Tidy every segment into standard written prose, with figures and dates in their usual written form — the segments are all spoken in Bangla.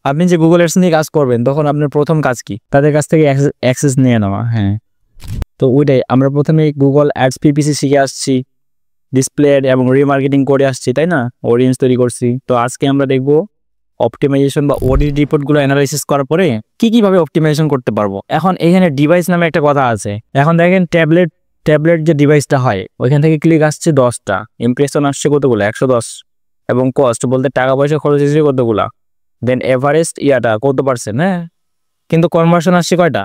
আপনি যে গুগল অ্যাডস নিয়ে কাজ করবেন তখন আপনার প্রথম কাজ কি? তাদের কাছ থেকে অ্যাক্সেস নিয়ে নেওয়া। হ্যাঁ, তো ওইটাই আমরা প্রথমে গুগল অ্যাডস পিপিসি শিখে আসছি, ডিসপ্লে এবং রিমার্কেটিং করে আসছি, তাই না? অডিয়েন্স তৈরি করছি। তো আজকে আমরা দেখব অপটিমাইজেশন বা অডিট রিপোর্টগুলো অ্যানালাইসিস করার পরে কিভাবে অপটিমাইজেশন করতে পারবো। এখন এখানে ডিভাইস নামে একটা কথা আছে। এখন দেখেন ট্যাবলেট যে ডিভাইসটা হয় ওইখান থেকে ক্লিক আসছে 10টা, ইমপ্রেশন আসছে কতগুলো? 110, এবং কস্ট বলতে টাকা পয়সা খরচ হয়েছে কতগুলা, দেন এভারেজ ইয়াটা কত পার্সেন্ট, হ্যাঁ, কিন্তু কনভার্সন আসছে কয়টা?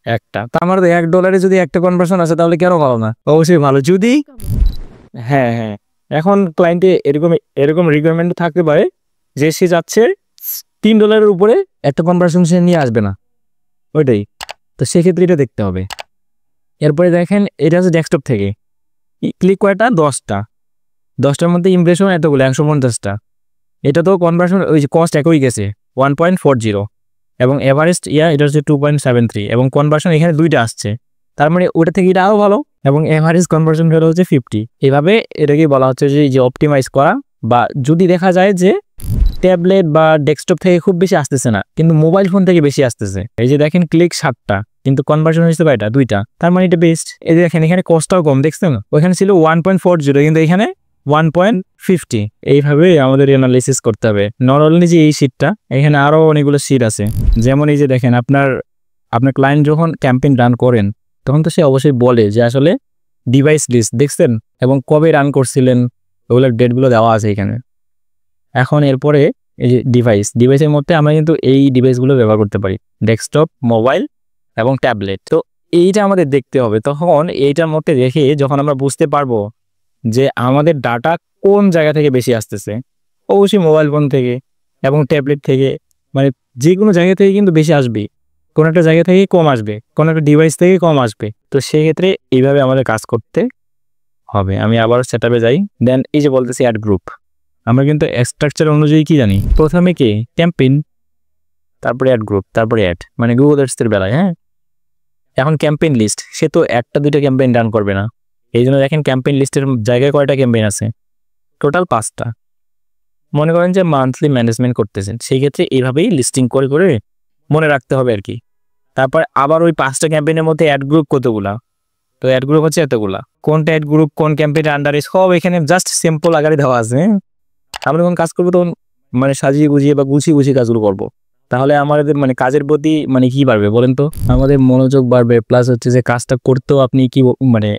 একটা। তা আমার $1 যদি একটা কনভার্সন আসে তাহলে কেন ভালো না? অবশ্যই ভালো। যদি হ্যাঁ হ্যাঁ, এখন ক্লায়েন্টে এরকম রিকোয়ারমেন্ট থাকতে পারে যে সে যাচ্ছে $3 উপরে একটা কনভার্সন সে নিয়ে আসবে না, ওইটাই। তো সেক্ষেত্রে এটা দেখতে হবে। এরপরে দেখেন এটা হচ্ছে ডেস্কটপ থেকে ক্লিক কয়টা? 10টার মধ্যে ইমপ্রেশন এতগুলো 150টা। এটা তো কনভার্সন ওই যে কস্ট একই গেছে 1.40, এবং এভারেজ এটা হচ্ছে 2.73, এবং কনভার্সন এখানে 2টা আসছে, তার মানে ওটা থেকে এটা আরও ভালো, এবং এভারেজ কনভার্সন ভ্যালু হচ্ছে 50। এভাবে এটাকে বলা হচ্ছে যে অপটিমাইজ করা। বা যদি দেখা যায় যে ট্যাবলেট বা ডেস্কটপ থেকে খুব বেশি আসতেছে না, কিন্তু মোবাইল ফোন থেকে বেশি আসতেছে, এই যে দেখেন ক্লিক 7টা কিন্তু কনভার্সন হয়েছে কয়টা? 2টা, তার মানে এটা বেস্ট। এই যে দেখেন এখানে কস্টটাও কম, দেখছেন? ওইখানে ছিল 1.40 কিন্তু এখানে 1.50। এইভাবে আমাদের অ্যানালাইসিস করতে হবে। নট অনলি যে এই শীটটা, এখানে আরও অনেকগুলো শীট আছে। যেমন এই যে দেখেন আপনার ক্লায়েন্ট যখন ক্যাম্পেইন রান করেন তখন তো সে অবশ্যই বলে যে আসলে ডিভাইস লিস্ট দেখছেন এবং কবে রান করছিলেন, ওগুলোর ডেটগুলো দেওয়া আছে এখানে। এখন এরপরে এই যে ডিভাইসের মধ্যে আমরা কিন্তু এই ডিভাইসগুলো ব্যবহার করতে পারি, ডেস্কটপ, মোবাইল এবং ট্যাবলেট। তো এইটা আমাদের দেখতে হবে। তখন এইটার মধ্যে রেখে যখন আমরা বুঝতে পারবো যে আমাদের ডাটা কোন জায়গা থেকে বেশি আসতেছে, অবশ্যই মোবাইল ফোন থেকে এবং ট্যাবলেট থেকে, মানে যে কোনো জায়গা থেকে কিন্তু বেশি আসবে, কোনো একটা জায়গা থেকে কম আসবে, কোনো একটা ডিভাইস থেকে কম আসবে। তো সেক্ষেত্রে এইভাবে আমাদের কাজ করতে হবে। আমি আবার সেটআপে যাই। দেন এই যে বলতেছি অ্যাড গ্রুপ, আমরা কিন্তু স্ট্রাকচার অনুযায়ী কি জানি, প্রথমে কি ক্যাম্পেইন, তারপরে অ্যাড গ্রুপ, তারপরে অ্যাড, মানে গুগল অ্যাডসের বেলায়। হ্যাঁ, এখন ক্যাম্পেইন লিস্ট, সে তো 1টা 2টা ক্যাম্পেইন রান করবে না, এই জন্য দেখেন ক্যাম্পেইন লিস্টের জায়গায় কয়টা ক্যাম্পেইন আছে? টোটাল 5টা। মনে করেন যে মান্থলি ম্যানেজমেন্ট করতেছেন, সেই ক্ষেত্রে এইভাবেই লিস্টিং করে করে মনে রাখতে হবে আর কি। তারপর আবার ওই 5টা ক্যাম্পেইনের মধ্যে অ্যাড গ্রুপ কতগুলা? তো অ্যাড গ্রুপ হচ্ছে এতগুলা। কোনটা অ্যাড গ্রুপ, কোন ক্যাম্পেইনের আন্ডারে, সব এখানে জাস্ট সিম্পল আকারে দেওয়া আছে। আমরা যখন কাজ করবো তখন মানে সাজিয়ে গুছিয়ে বা গুছিয়ে কাজগুলো করবো, তাহলে আমাদের মানে কাজের প্রতি মানে কি বাড়বে বলেন তো? আমাদের মনোযোগ বাড়বে, প্লাস হচ্ছে যে কাজটা করতেও আপনি কি মানে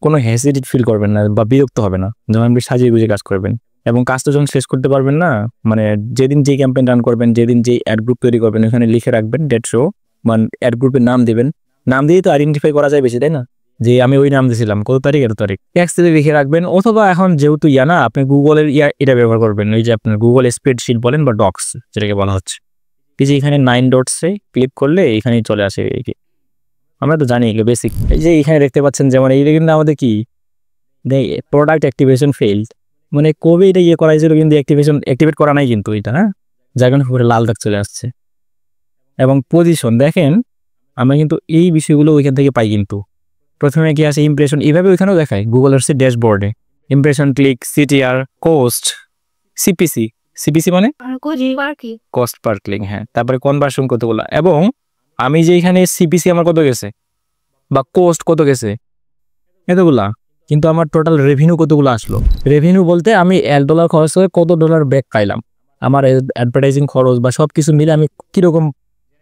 কোনো হেসিটেট ফিল করবেন না বা বিরক্ত হবে না যখন আপনি সাজিয়ে গুছিয়ে কাজ করবেন। এবং কাজটা যখন শেষ করতে পারবেন না, মানে যেদিন যেই ক্যাম্পেইন রান করবেন, যেদিন যেই অ্যাড গ্রুপ তৈরি করবেন, ওখানে লিখে রাখবেন ডেট শো, মানে অ্যাড গ্রুপের নাম দিবেন। নাম দিয়ে তো আইডেন্টিফাই করা যায় বেশি, তাই না? যে আমি ওই নাম দিয়েছিলাম কত তারিখ, এত তারিখ, এক্সেলে লিখে রাখবেন। অথবা এখন যেহেতু না, আপনি গুগলের এটা ব্যবহার করবেন, ওই যে আপনার গুগল স্প্রেডশিট বলেন বা ডক্স যেটাকে বলা হচ্ছে। এই যে এখানে 9 ডটসে ক্লিক করলে এখানেই চলে আসে। আমরা তো জানি এগুলো বেসিক। এই যে এখানে দেখতে পাচ্ছেন, যেমন এইটা কিন্তু আমাদের কি প্রোডাক্ট অ্যাক্টিভেশন ফেইল্ড, মানে কবে এটা করা হয়েছিল কিন্তু অ্যাক্টিভেট করা নাই কিন্তু এটা, হ্যাঁ, যার কারণে পুরো লাল দাগ চলে আসছে। এবং পজিশন দেখেন, আমরা কিন্তু এই বিষয়গুলো ওইখান থেকে পাই। কিন্তু প্রথমে কি আছে? ইমপ্রেশন, এইভাবে ওইখানেও দেখায় গুগল আর্টসের ড্যাশবোর্ডে। Impression, click, CTR, cost, CPC মানে কস্ট পার ক্লিক। হ্যাঁ, তারপরে কনভার্সন কতগুলো, এবং আমি যে এখানে সিপিসি আমার কত গেছে বা কোস্ট কত গেছে, এতগুলা। কিন্তু আমার টোটাল রেভিনিউ কতগুলো আসলো? রেভিনিউ বলতে আমি $1 খরচ করে কত ডলার ব্যাক পাইলাম, আমার অ্যাডভার্টাইজিং খরচ বা সব কিছু মিলে আমি কীরকম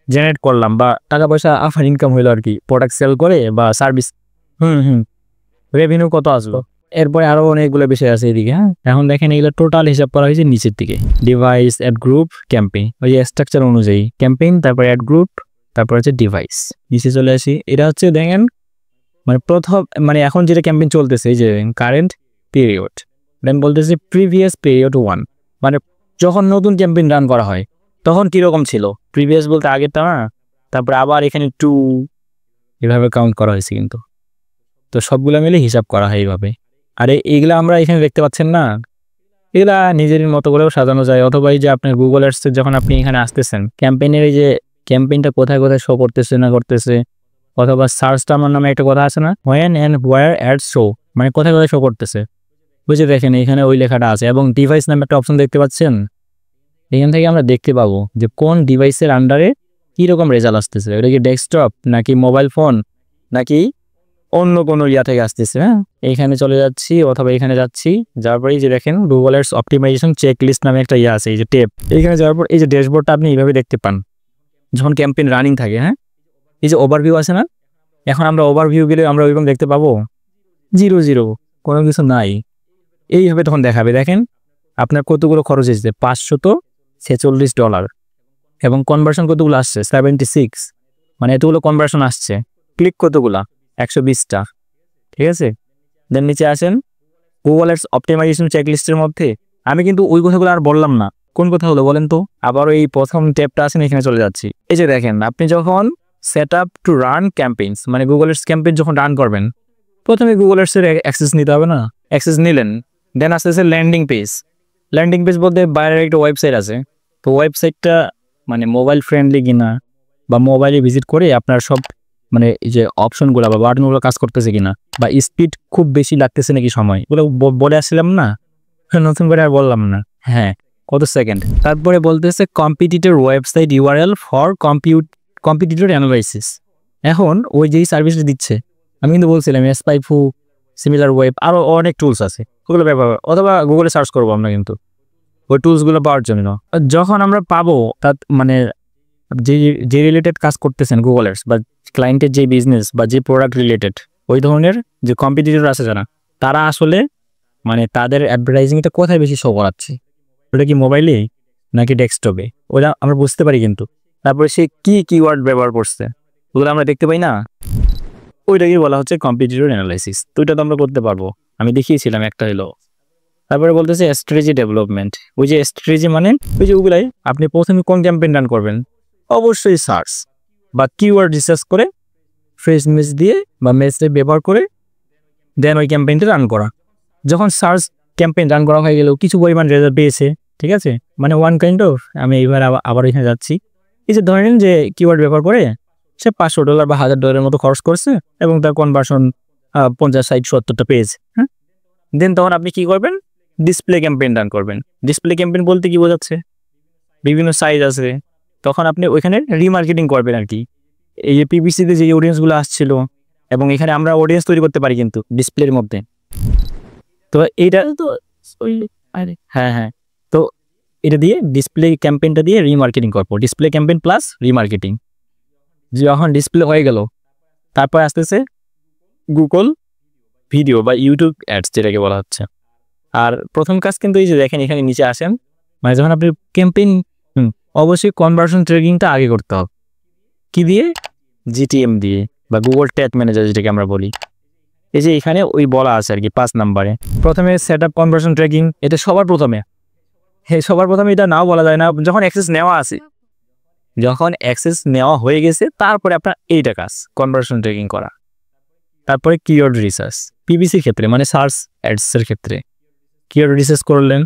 জেনারেট করলাম বা টাকা পয়সা আফার ইনকাম হইলো আর কি, প্রোডাক্ট সেল করে বা সার্ভিস। রেভিনিউ কত আসলো? এরপরে আরও অনেকগুলো বিষয় আছে এদিকে। হ্যাঁ, এখন দেখেন এগুলো টোটাল হিসাব করা হয়েছে নিচের দিকে, ডিভাইস, অ্যাড গ্রুপ, ক্যাম্পেইন, ওই যে স্ট্রাকচার অনুযায়ী ক্যাম্পেইন, তারপর অ্যাড গ্রুপ, তারপর হচ্ছে ডিভাইস। নিচে চলে আসি, এটা হচ্ছে দেখেন মানে প্রথম, মানে এখন যেটা ক্যাম্পেইন চলতেছে, এই যে কারেন্ট পিরিয়ড, দেন বলতেছে প্রিভিয়াস পিরিয়ড 1, মানে যখন নতুন ক্যাম্পেইন রান করা হয় তখন কীরকম ছিল, প্রিভিয়াস বলতে আগেরটা না, তারপরে আবার এখানে 2, এভাবে কাউন্ট করা হয়েছে কিন্তু। তো সবগুলো মিলে হিসাব করা হয় এইভাবে। আর এইগুলা আমরা এখানে দেখতে পাচ্ছেন না, এগুলা নিজের মতো করেও সাজানো যায়। অথবা এই যে আপনার গুগল অ্যাডসে যখন আপনি এখানে আসতেছেন, ক্যাম্পেইনের এই যে ক্যাম্পেইনটা কোথায় কোথায় শো করতেছে না করতেছে, অথবা সার্চটা আমার নামে একটা কথা আছে না, when and where ads show, মানে কোথায় কোথায় শো করতেছে, বুঝে দেখেন এখানে ওই লেখাটা আছে। এবং ডিভাইস নামে একটা অপশন দেখতে পাচ্ছেন, এখান থেকে আমরা দেখতে পাবো যে কোন ডিভাইসের আন্ডারে কীরকম রেজাল্ট আসতেছে, ওটা কি ডেস্কটপ নাকি মোবাইল ফোন নাকি অন্য কোনো ইয়া থেকে আসতেছে। হ্যাঁ, এইখানে চলে যাচ্ছি অথবা এখানে যাচ্ছি, যাওয়ার পরে যে দেখেন Google ads optimisation checklist নামে একটা ইয়ে আছে, এই যে টেপ। এইখানে যাওয়ার পর এই যে ড্যাশবোর্ডটা আপনি এইভাবে দেখতে পান যখন ক্যাম্পেইন রানিং থাকে। হ্যাঁ, এই যে ওভারভিউ আছে না, এখন আমরা ওভারভিউ গেলে আমরা ওইরকম দেখতে পাবো 0 কোনো কিছু নাই, এইভাবে তখন দেখাবে। দেখেন আপনার কতগুলো খরচ এসেছে, $546 এবং কনভার্সন কতগুলো আসছে 76, মানে এতগুলো কনভার্সন আসছে। ক্লিক কতগুলা 120টা, ঠিক আছে। দেন নিচে আসেন গুগল অ্যাডস অপটিমাইজেশন চেকলিস্টের মধ্যে আমি কিন্তু ওই কথাগুলো আর বললাম না। কোন কথা হলো বলেন তো? আবার এই প্রথম ট্যাবটা আছেন, এখানে চলে যাচ্ছি। এই যে দেখেন আপনি যখন set up to run campaigns, মানে গুগল অ্যাডস ক্যাম্পেইন যখন রান করবেন, প্রথমে গুগল অ্যাডসের অ্যাক্সেস নিতে হবে না, অ্যাক্সেস নিলেন। দেন আসতেছে ল্যান্ডিং পেজ। ল্যান্ডিং পেজ বলতে বাইরের একটা ওয়েবসাইট আছে, তো ওয়েবসাইটটা মানে মোবাইল ফ্রেন্ডলি কিনা বা মোবাইলে ভিজিট করে আপনার সব মানে এই যে অপশনগুলো বা বাটনগুলো কাজ করতেছে কিনা বা স্পিড খুব বেশি লাগতেছে নাকি সময়, ওগুলো বলে আসছিলাম না, নতুন করে আর বললাম না। হ্যাঁ, কত সেকেন্ড। তারপরে বলতেছে competitor website URL for competitor analysis. এখন ওই যেই সার্ভিসটা দিচ্ছে, আমি কিন্তু বলছিলাম এসপাইফু, সিমিলার ওয়েব, আরও অনেক টুলস আছে, ওগুলো ব্যবহার অথবা গুগলে সার্চ করবো আমরা কিন্তু ওই টুলসগুলো পাওয়ার জন্য। যখন আমরা পাবো তার মানে যে রিলেটেড কাজ করতেছেন গুগল অ্যাডস বা ক্লায়েন্টের যে বিজনেস বা যে প্রোডাক্ট রিলেটেড, ওই ধরনের যে কম্পিটিটর আছে যারা, তারা আসলে মানে তাদের অ্যাডভার্টাইজিংটা কোথায় বেশি শো করাচ্ছে, ওটা কি মোবাইলে নাকি ডেস্কটপে, ওটা আমরা বুঝতে পারি কিন্তু। তারপরে সে কি কিওয়ার্ড ব্যবহার করছে ওগুলো আমরা দেখতে পাই না, ওইটাকেই বলা হচ্ছে কম্পিটিটর অ্যানালাইসিস। তো ওইটা তো আমরা করতে পারবো, আমি দেখিয়েছিলাম একটা হলো। তারপরে বলতেছে স্ট্র্যাটেজি ডেভেলপমেন্ট। ওই যে স্ট্র্যাটেজি মানে ওই যে ওগুলাই আপনি প্রথমে কোন ক্যাম্পেইন রান করবেন, অবশ্যই সার্চ বা কিওয়ার্ড রিসার্চ করে ফ্রেশ মেজ দিয়ে বা মেসে ব্যবহার করে দেন ওই ক্যাম্পেইনটা রান করা। যখন সার্চ ক্যাম্পেইন রান করা হয়ে গেলেও কিছু পরিমাণ রেজাল্ট পেয়েছে, ঠিক আছে, মানে ওয়ান কাইন্ড অফ। আমি এইবার আবার এখানে যাচ্ছি, এই যে ধরেন যে কিওয়ার্ড ব্যবহার করে সে $500 বা $1000 মতো খরচ করছে এবং তার কনভার্সন 50, 60, 70টা পেয়েছে। হ্যাঁ, দেন তখন আপনি কি করবেন, ডিসপ্লে ক্যাম্পেইন রান করবেন। ডিসপ্লে ক্যাম্পেইন বলতে কি বোঝাচ্ছে, বিভিন্ন সাইজ আছে, তখন আপনি ওইখানে রিমার্কেটিং করবেন আর কি। এই যে পিপিসিতে যে অডিয়েন্সগুলো আসছিল এবং এখানে আমরা অডিয়েন্স তৈরি করতে পারি কিন্তু ডিসপ্লের মধ্যে। তো এইটা তো হ্যাঁ, তো এটা দিয়ে ডিসপ্লে ক্যাম্পেইনটা দিয়ে রিমার্কেটিং করবো, ডিসপ্লে ক্যাম্পেইন প্লাস রিমার্কেটিং। যখন ডিসপ্লে হয়ে গেল তারপর আসতেছে গুগল ভিডিও বা ইউটিউব অ্যাডস যেটাকে বলা হচ্ছে। আর প্রথম কাজ কিন্তু এই যে দেখেন এখানে নিচে আসেন, মানে যখন আপনি ক্যাম্পেইন অবশ্যই কনভার্সন ট্র্যাকিংটা আগে করতে হবে। কি দিয়ে? জিটিএম দিয়ে বা গুগল ট্যাগ ম্যানেজার যেটাকে আমরা বলি। এই যে এখানে ওই বলা আছে আর কি 5 নম্বরে প্রথমে সেট আপ কনভার্সন ট্র্যাকিং, এটা সবার প্রথমে। হ্যাঁ, সবার প্রথমে এটা নাও বলা যায় না, যখন অ্যাক্সেস নেওয়া আছে, যখন অ্যাক্সেস নেওয়া হয়ে গেছে তারপরে আপনার এইটা কাজ কনভার্সন ট্র্যাকিং করা। তারপরে কিওয়ার্ড রিসার্চ পিপিসির ক্ষেত্রে, মানে সার্চ অ্যাডসের ক্ষেত্রে কিওয়ার্ড রিসার্চ করলেন,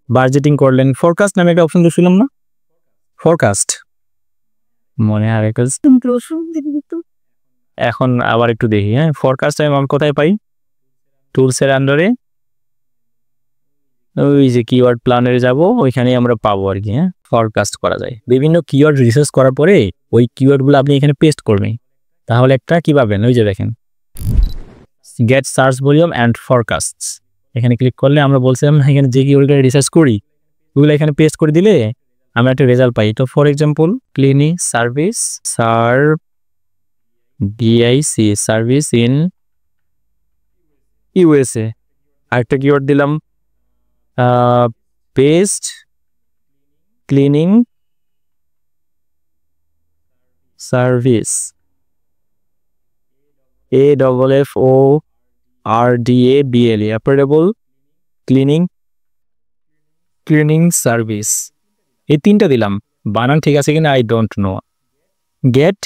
বাজেটিং করলেন। ফরকাস্ট নামে একটা অপশন দিয়েছিলাম না, ফরকাস্ট মনে আর এখন আবার একটু দেখি। হ্যাঁ, ফরকাস্ট আমি কোথায় পাই, টুলসের আন্ডারে ওই যে কিওয়ার্ড প্ল্যানারে যাব, ওইখানেই আমরা পাবো আর কি। হ্যাঁ, ফরকাস্ট করা যায়। বিভিন্ন কিওয়ার্ড রিসার্চ করার পরে ওই কিওয়ার্ডগুলো আপনি এখানে পেস্ট করবেন, তাহলে একটা কি পাবেন, ওই যে দেখেন গেট সার্চ ভলিউম অ্যান্ড ফরকাস্টস। এখানে ক্লিক করলে আমরা বলছিলাম এখানে যে কিওয়ার্ডগুলো রিসার্চ করি ওগুলো এখানে পেস্ট করে দিলে আমরা একটা রেজাল্ট পাই। তো ফর এক্সাম্পল ক্লিনিং সার্ভিস, ডিআইসি সার্ভিস ইন ইউএসএ। আরেকটা কিওয়ার্ড দিলাম pest cleaning service, AFFORDABLE, affordable cleaning service. এই 3টা দিলাম, বানান ঠিক আছে কিনা I don't know. Get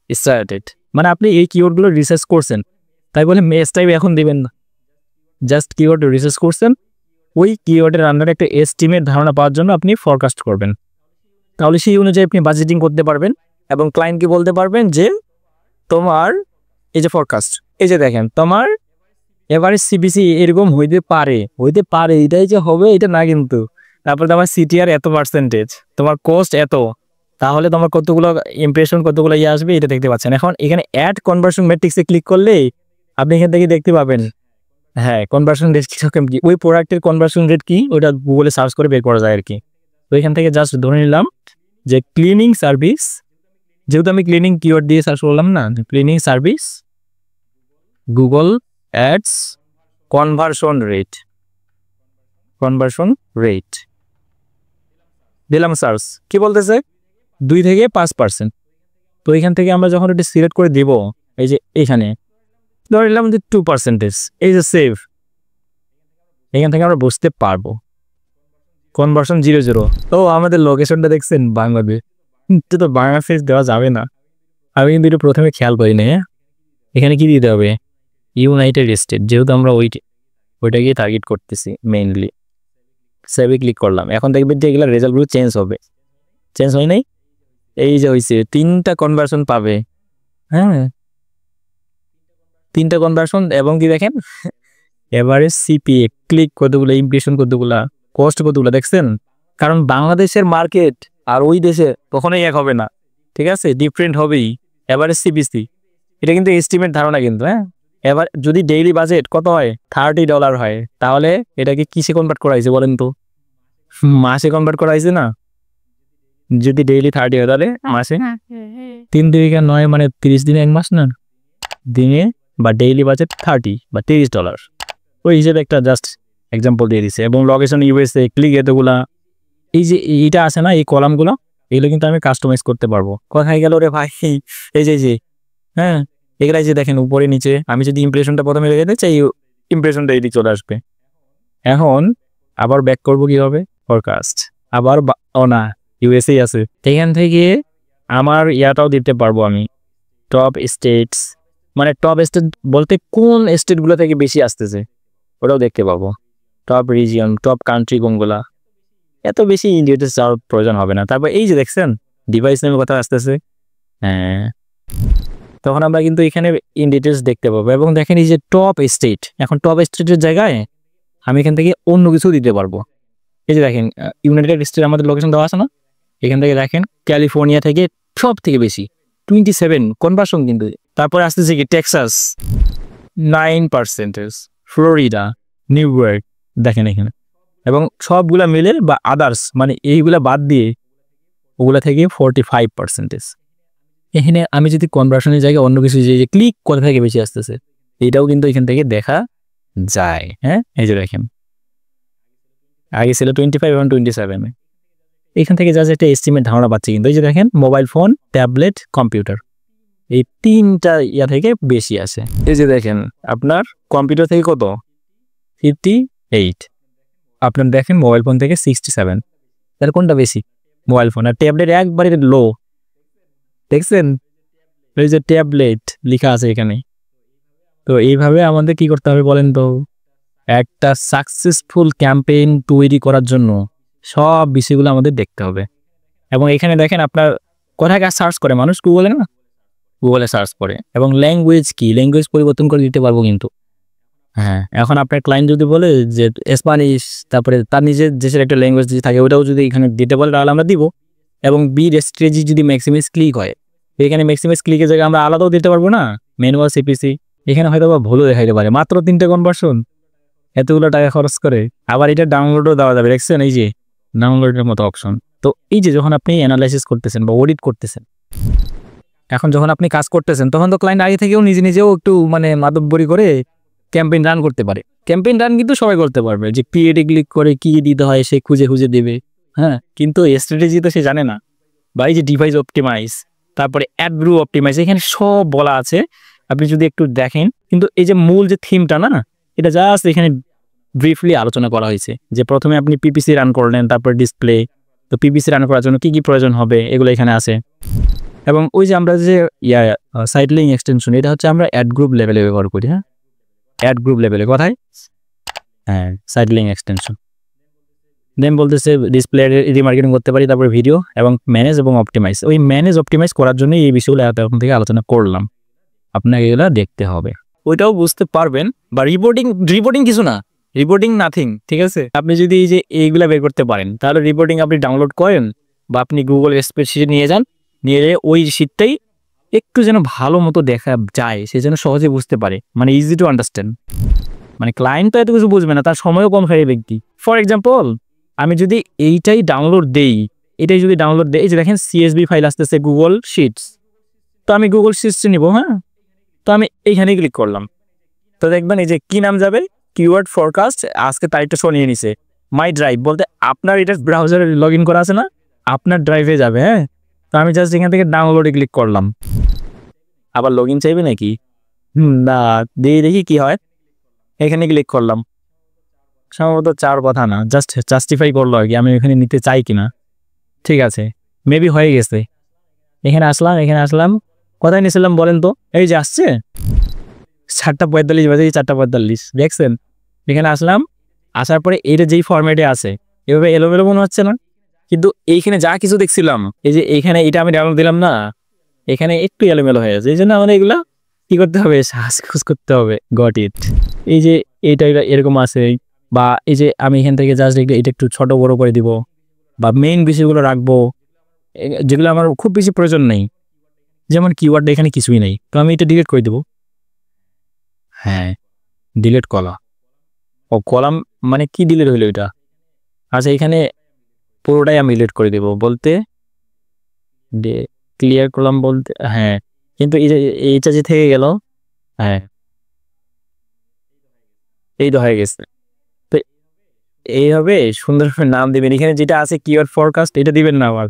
started, মানে আপনি এই কিওয়ার্ডগুলো রিসার্চ করছেন, তাই বলে মেস টাইপ এখন দিবেন না, জাস্ট কিওয়ার্ড রিসার্চ করছেন, ওই কিওয়ার্ডের আন্ডারে একটা এস্টিমেট ধারণা পাওয়ার জন্য আপনি ফরকাস্ট করবেন। তাহলে সেই অনুযায়ী আপনি বাজেটিং করতে পারবেন এবং ক্লায়েন্টকে বলতে পারবেন যে তোমার এই যে ফরকাস্ট, এই যে দেখেন তোমার এভারেজ সিপিসি এরকম হইতে পারে, এটাই যে হবে এটা না কিন্তু, তারপরে তোমার সিটিআর এত পার্সেন্টেজ, তোমার কোস্ট এত, তাহলে তোমার কতগুলো ইমপ্রেশন কতগুলো ইয়ে আসবে এটা দেখতে পাচ্ছেন। এখন এখানে অ্যাড কনভার্সন ম্যাট্রিক্সে ক্লিক করলে আপনি এখান থেকে দেখতে পাবেন হ্যাঁ কনভার্সন রেট কীরকম কি, ওই প্রোডাক্টের কনভার্সন রেট কি ওটা গুগলে সার্চ করে বের করা যায় আর কি। তো এখান থেকে জাস্ট ধরে নিলাম যে ক্লিনিং সার্ভিস, যেহেতু আমি ক্লিনিং কিওয়ার্ড দিয়ে সার্চ করলাম না, cleaning service Google ads conversion rate দিলাম সার্চ, কি বলতেছে 2 থেকে 5%। তো এখান থেকে আমরা যখন এটা সিলেক্ট করে দিব, এই যে এখানে ধরে নিলাম যে 2%, এই যে সেভ, এখান থেকে আমরা বুঝতে পারবো কনভার্সন 0 তো আমাদের লোকেশনটা দেখছেন বাংলাদেশ, তো বাংলাদেশ দেওয়া যাবে না, আমি কিন্তু এটা প্রথমে খেয়াল করি না। এখানে কি দিতে হবে ইউনাইটেড স্টেট, যেহেতু আমরা ওইটাকেই টার্গেট করতেছি মেইনলি। সেভে ক্লিক করলাম, এখন দেখবেন যে এগুলো রেজাল্টগুলো চেঞ্জ হবে, চেঞ্জ হয় নাই, এই যে হয়েছে 3টা কনভার্সন পাবে, হ্যাঁ 3টা কনভার্সন। এবং কি দেখেন এভারেজ সিপিএ, ক্লিক কতগুলো, ইমপ্রেশন কতগুলা, কস্ট কতগুলো দেখছেন। কারণ বাংলাদেশের মার্কেট আর ওই দেশে কখনোই এক হবে না, ঠিক আছে, ডিফারেন্ট হবেই। এভারেজ সিপিসি এটা কিন্তু এস্টিমেট ধারণা কিন্তু, হ্যাঁ এবার যদি ডেইলি বাজেট কত হয় $30 হয়, তাহলে এটাকে কিসে কনভার্ট করা হয়েছে বলেন তো, মাসে কনভার্ট করা হয়েছে না। যদি ডেইলি 30 হয় তাহলে মাসে 3 × 9 মানে 30 দিনে 1 মাস না, দিনে বা ডেইলি বাজেট 30 বা $30, ওই হিসেবে একটা জাস্ট এক্সাম্পল দিয়ে দিছে। এবং লোকেশন ইউএসএ, ক্লিক এতগুলা, এই যে এইটা আছে না এই কলামগুলো, এগুলো কিন্তু আমি কাস্টমাইজ করতে পারবো। কোথায় গেল রে ভাই, এই যে হ্যাঁ এগুলাই যে দেখেন উপরে নিচে, আমি যদি ইমপ্রেশনটা প্রথমে রেখে দিতে চাই ইমপ্রেশনটা এদিকে চলে আসবে। এখন আবার ব্যাক করবো কি হবে, ফরকাস্ট, আবার ও না ইউএসএ আছে, এখান থেকে আমার ইয়াটাও দিতে পারবো আমি, টপ স্টেটস, মানে টপ স্টেট বলতে কোন স্টেটগুলো থেকে বেশি আসতেছে ওটাও দেখতে পাবো, টপ রিজিয়ন, টপ কান্ট্রি কোনগুলা। এত বেশি ডিটেলস যাওয়ার প্রয়োজন হবে না। তারপর এই যে দেখছেন ডিভাইস নেমের কথা আসতেছে, হ্যাঁ তখন আমরা কিন্তু এখানে ইন ডিটেলস দেখতে পাবো। এবং দেখেন এই যে টপ স্টেট, এখন টপ স্টেটের জায়গায় আমি এখান থেকে অন্য কিছু দিতে পারবো। এই যে দেখেন ইউনাইটেড স্টেট আমাদের লোকেশন দেওয়া আছে না, এখান থেকে দেখেন ক্যালিফোর্নিয়া থেকে সব থেকে বেশি 27 কনভার্সন কিন্তু। তারপরে আসতেছে কি টেক্সাস 9%, ফ্লোরিডা, নিউ ইয়র্ক দেখেন এখানে, এবং সবগুলা মিলে বা আদার্স মানে এইগুলা বাদ দিয়ে ওগুলা থেকে 45%। এখানে আমি যদি কনভার্সনের জায়গায় অন্য কিছু যে ক্লিক কোথা থেকে বেশি আসতেছে এটাও কিন্তু এখান থেকে দেখা যায়। হ্যাঁ এই যে দেখেন আগে ছিল 25 এবং 27, এখান থেকে যা একটা এস্টিমেট ধারণা পাচ্ছি। কিন্তু এই যে দেখেন মোবাইল ফোন, ট্যাবলেট, কম্পিউটার, এই 3টা ইয়া থেকে বেশি আসে। এই যে দেখেন আপনার কম্পিউটার থেকে কত 58, আপনার দেখেন মোবাইল ফোন থেকে 67, তাহলে কোনটা বেশি, মোবাইল ফোন। আর ট্যাবলেট একবারে লো, দেখছেন এই যে ট্যাবলেট লেখা আছে এখানে। তো এইভাবে আমাদের কি করতে হবে বলেন তো, একটা সাকসেসফুল ক্যাম্পেইন তৈরি করার জন্য সব বিষয়গুলো আমাদের দেখতে হবে। এবং এখানে দেখেন আপনার কোথায় কাজ সার্চ করে মানুষ, গুগলে না, গুগলে সার্চ করে। এবং ল্যাঙ্গুয়েজ কি, ল্যাঙ্গুয়েজ পরিবর্তন করে দিতে পারবো কিন্তু। হ্যাঁ এখন আপনার ক্লায়েন্ট যদি বলে যে স্প্যানিশ, তারপরে তার নিজের দেশের একটা ল্যাঙ্গুয়েজ যদি থাকে ওটাও যদি এখানে দিতে বলে তাহলে আমরা দিব। এবং স্ট্রেটেজি যদি ম্যাক্সিমাইজ ক্লিক হয়, এখানে ম্যাক্সিমাইজ ক্লিকের জায়গায় আমরা আলাদাও দিতে পারবো না, ম্যানুয়াল সিপিসি, এখানে হয়তো বা ভুলও দেখাইতে পারে। মাত্র 3টে কনভার্সন এতগুলো টাকা খরচ করে। আবার এটা ডাউনলোডও দেওয়া যাবে, দেখছেন এই যে ডাউনলোডের মতো অপশন। তো এই যে যখন আপনি অ্যানালাইসিস করতেছেন বা অডিট করতেছেন, এখন যখন আপনি কাজ করতেছেন তখন তো ক্লায়েন্ট আগে থেকেও নিজেও একটু মানে মাতব্বরি করে ক্যাম্পেইন রান করতে পারে। ক্যাম্পেইন রান কিন্তু সবাই করতে পারবে, যে ক্রিয়েটে ক্লিক করে কি দিতে হয় সে খুঁজে দেবে, হ্যাঁ কিন্তু স্ট্র্যাটেজি তো সে জানে না। বা এই যে ডিভাইস অপটিমাইজ, তারপরে অ্যাড গ্রুপ অপটিমাইজ, এখানে সব বলা আছে আপনি যদি একটু দেখেন। কিন্তু এই যে মূল যে থিমটা না, এটা জাস্ট এখানে ব্রিফলি আলোচনা করা হয়েছে। যে প্রথমে আপনি পিপিসি রান করলেন, তারপর ডিসপ্লে, তো পিপিসি রান করার জন্য কি কি প্রয়োজন হবে এগুলো এখানে আছে। এবং ওই যে আমরা যে সাইট লিঙ্ক এক্সটেনশন, এটা হচ্ছে আমরা অ্যাড গ্রুপ লেভেলে ব্যবহার করি। হ্যাঁ অ্যাড গ্রুপ লেভেলে কোথায়, হ্যাঁ সাইট লিঙ্ক এক্সটেনশন। দেন বলতেছে ডিসপ্লে রিমার্কেটিং করতে পারি, তারপরে ভিডিও এবং ম্যানেজ এবং অপটিমাইজ। ওই ম্যানেজ অপটিমাইজ করার জন্য এই বিষয়গুলো এখন থেকে আলোচনা করলাম, আপনাকে এগুলো দেখতে হবে, ওইটাও বুঝতে পারবেন। বা রিপোর্টিং কিছু না, রিপোর্টিং নাথিং, ঠিক আছে। আপনি যদি এই যে এইগুলা বের করতে পারেন তাহলে রিপোর্টিং আপনি ডাউনলোড করেন বা আপনি গুগল স্প্রেডশিটে নিয়ে যান, নিয়ে যেয়ে ওই শীটটাই একটু যেন ভালো মতো দেখা যায়, সে যেন সহজে বুঝতে পারে, মানে ইজি টু আন্ডারস্ট্যান্ড। মানে ক্লায়েন্ট তো এত কিছু বুঝবে না, তার সময়ও কম খায় ব্যক্তি। ফর এক্সাম্পল আমি যদি এইটাই ডাউনলোড দেই, এটাই যদি ডাউনলোড দেই, এই যে দেখেন CSV ফাইল আসতেছে গুগল শিটস, তো আমি গুগল শিটসে নিব। হ্যাঁ, তো আমি এইখানে ক্লিক করলাম, তো দেখবেন এই যে কি নাম যাবে, কিওয়ার্ড ফরকাস্ট, আজকে তারিখটা শোনিয়ে নিছে। মাই ড্রাইভ বলতে আপনার এটা ব্রাউজারে লগ ইন করা আছে না, আপনার ড্রাইভে যাবে। হ্যাঁ, তো আমি জাস্ট এখান থেকে ডাউনলোডে ক্লিক করলাম। আবার লগ ইন চাইবে নাকি? না, দিয়ে দেখি কি হয়। এখানে ক্লিক করলাম, সম্ভবত 4 কথা না, জাস্ট জাস্টিফাই করলো আর কি আমি এখানে নিতে চাই কিনা। ঠিক আছে, মেবি হয়ে গেছে। এখানে আসলাম, কোথায় নিয়েছিলাম বলেন তো? এই যে আসছে 4:45 বাজে, 4:45 দেখছেন। এখানে আসলাম, আসার পরে এইটা যেই ফরম্যাটে আছে এভাবে এলোমেলো মনে হচ্ছে না, কিন্তু এইখানে যা কিছু দেখছিলাম, এই যে এইখানে এটা আমি ডাউনলোড দিলাম না, এখানে একটু এলোমেলো হয়ে গেছে। এই জন্য আমাদের এগুলা কি করতে হবে, সাজখোজ করতে হবে। Got it. এই যে এইটা এরকম আছে, বা এই যে আমি এখান থেকে জাস্ট এটা একটু ছোট বড় করে দিব, বা মেইন বিষয়গুলো রাখবো যেগুলো আমার খুব বেশি প্রয়োজন নেই, যেমন কিওয়ার্ড এখানে কিছুই নেই, তো আমি এটা ডিলিট করে দেবো। হ্যাঁ, ডিলিট কলা ও কলাম মানে কি ডিলিট হইলো এটা? আচ্ছা, এখানে পুরোটাই আমি ডিলিট করে দেব বলতে ক্লিয়ার করলাম বলতে, হ্যাঁ, কিন্তু এই যে এইটা যে থেকে গেল, হ্যাঁ এই তো হয়ে গেছে। তো এইভাবে সুন্দর নাম দিবেন। এখানে যেটা আছে কিওয়ার্ড ফরকাস্ট এটা দিবেন না, আবার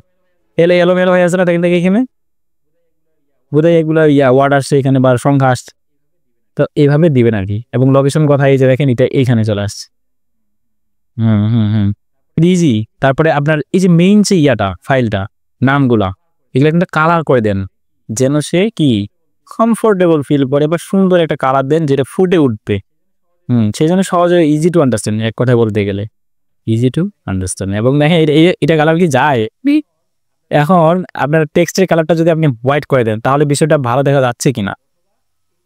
এলোমেলো হয়ে আছে না দেখেন, এখানে বোধহয় এগুলো ওয়ার্ড আসছে এখানে বা সংখ্যা আসছে, তো এইভাবে দিবেন আর কি। এবং লোকেশন কথা এই যে দেখেন এটা এইখানে চলে আসছে। হুম হুম হুম ইজি। তারপরে আপনার এই যে মেইন যে ফাইলটা নামগুলা, এগুলো কিন্তু কালার করে দেন, যেন সে কি কমফোর্টেবল ফিল করে, বা সুন্দর একটা কালার দেন যেটা ফুটে উঠবে। সেই জন্য সহজে ইজি টু আন্ডারস্ট্যান্ড, এক কথায় বলতে গেলে ইজি টু আন্ডারস্ট্যান্ড। এবং দেখেন এটা কালার কি যায়। এখন আপনার টেক্সটের কালারটা যদি আপনি হোয়াইট করে দেন তাহলে বিষয়টা ভালো দেখা যাচ্ছে কিনা,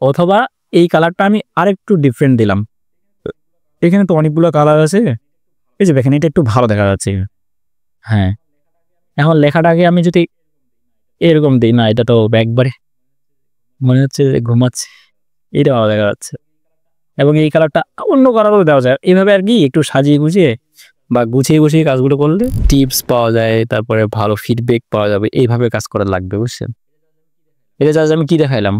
অথবা এই কালারটা আমি আরেকটু ডিফারেন্ট দিলাম, এখানে তো অনেকগুলো কালার আছে, এই যে দেখেন এটা একটু ভালো দেখা যাচ্ছে। হ্যাঁ, এখন লেখাটাকে আমি যদি এরকম দিই না, এটা তো একবারে মনে হচ্ছে যে ঘুমাচ্ছে, এটা ভালো দেখা যাচ্ছে। এবং এই কালারটা অন্য কালারও দেওয়া যায়, এইভাবে আর কি একটু সাজিয়ে গুছিয়ে বা গুছিয়ে কাজগুলো করলে টিপস পাওয়া যায়, তারপরে ভালো ফিডব্যাক পাওয়া যাবে। এইভাবে কাজ করা লাগবে, বুঝছেন। এটা জাস্ট আমি কি দেখাইলাম,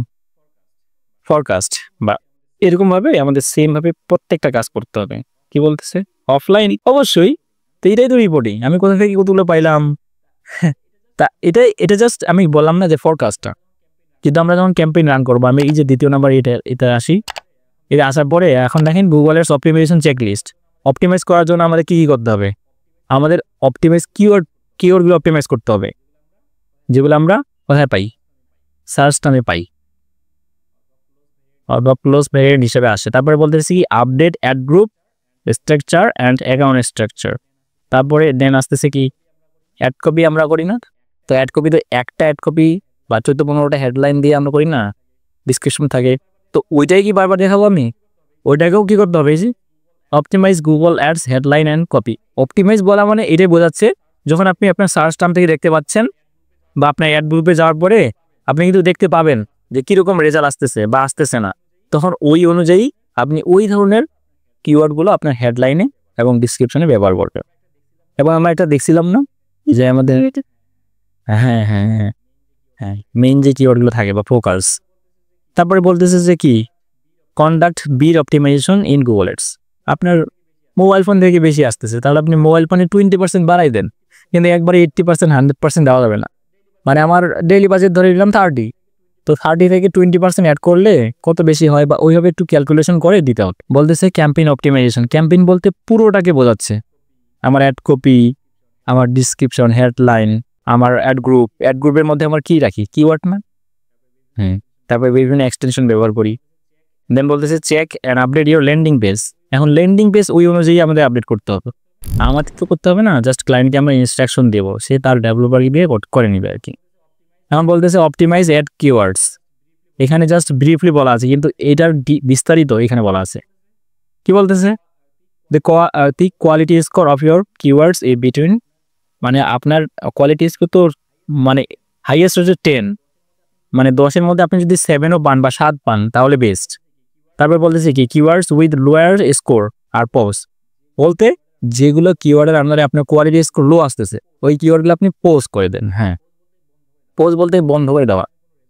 ফরকাস্ট, বা এরকম ভাবে আমাদের সেম ভাবে প্রত্যেকটা কাজ করতে হবে। কি বলতেছে অফলাইন অবশ্যই, তো এটাই তো রিপোর্টিং। আমি কোথা থেকে কতগুলো পাইলাম তা এটা জাস্ট আমি বললাম না যে ফরকাস্টটা, কিন্তু আমরা যখন ক্যাম্পেইন রান করবো, আমি এই যে দ্বিতীয় নাম্বার এটা আসি, এটা আসার পরে এখন দেখেন গুগলের অপটিমাইজেশন চেকলিস্ট। অপটিমাইজ করার জন্য আমাদের কি করতে হবে, আমাদের অপটিমাইজ কিওয়ার্ডগুলো অপটিমাইজ করতে হবে, যেগুলো আমরা কোথায় পাই, সার্চ টানে পাই, অথবা ক্লোজ ভ্যারিয়েন্ট হিসেবে আসে। তারপরে বলতেছি কি update add group structure and account structure. তারপরে দেন আসতেছে কি অ্যাড কপি আমরা করি না, তো অ্যাড কপি তো একটা অ্যাড কপি বা 14-15টা হেডলাইন দিয়ে আমরা করি না, ডিসক্রিপশন থাকে, তো ওইটাই কি বারবার দেখাবো আমি, ওইটাকেও কি করতে হবে, এই যে optimise Google ads headline and copy. Optimise বলা মানে এটাই বোঝাচ্ছে যখন আপনি আপনার সার্চ টার্ম থেকে দেখতে পাচ্ছেন বা আপনার অ্যাড গ্রুপে যাওয়ার পরে আপনি কিন্তু দেখতে পাবেন যে কীরকম রেজাল্ট আসতেছে বা আসতেছে না, তখন ওই অনুযায়ী আপনি ওই ধরনের কিওয়ার্ডগুলো আপনার হেডলাইনে এবং ডিসক্রিপশনে ব্যবহার করবেন। এবং আমরা এটা দেখছিলাম না যে আমাদের হ্যাঁ হ্যাঁ হ্যাঁ হ্যাঁ মেইন যে কিওয়ার্ডগুলো থাকে বা ফোকাস। তারপরে বলতেছে যে কি conduct bid optimisation in Google ads. আপনার মোবাইল ফোন থেকে বেশি আসতেছে, তাহলে আপনি মোবাইল ফোনে 20% বাড়াই দেন, কিন্তু একবারে 80% 100% দেওয়া যাবে না। মানে আমার ডেইলি বাজেট ধরে নিলাম 30, তো 30 থেকে 20% অ্যাড করলে কত বেশি হয়, বা ওইভাবে একটু ক্যালকুলেশন করে দিতে হবে। বলতেছে ক্যাম্পেইন অপটিমাইজেশন। ক্যাম্পেইন বলতে পুরোটাকে বোঝাচ্ছে, আমার অ্যাড কপি, আমার ডিসক্রিপশন, হেডলাইন, আমার অ্যাড গ্রুপের মধ্যে আমার কি রাখি, কিওয়ার্ড না, তারপরে বিভিন্ন এক্সটেনশন ব্যবহার করি। দেন বলতেছে check and update your landing page. এখন ল্যান্ডিং পেজ ওই অনুযায়ী আমাদের আপডেট করতে হবে, আমাদের তো করতে হবে না, জাস্ট ক্লায়েন্টকে আমরা ইনস্ট্রাকশন দেবো, সে তার ডেভেলপারকে দিয়ে করে নেবে আর কি। এখন বলতেছে অপটিমাইজ অ্যাড কিওয়ার্ডস। এখানে জাস্ট ব্রিফলি বলা আছে, কিন্তু এটার বিস্তারিত এখানে বলা আছে। কি বলতেছে the quality score of your keywords is between, মানে আপনার কোয়ালিটি স্কোর তো মানে হাইয়েস্ট হচ্ছে 10, মানে 10-এর মধ্যে আপনি যদি 7ও পান বা 7 পান তাহলে বেস্ট। তারপর বলতেছে কি keywords with lower score are pause, বলতে যেগুলো কিওয়ার্ডের আন্ডারে আপনার কোয়ালিটি স্কোর লো আসতেছে ওই কিওয়ার্ডগুলো আপনি পোজ করে দেন। হ্যাঁ, পোজ বলতে বন্ধ করে দেওয়া,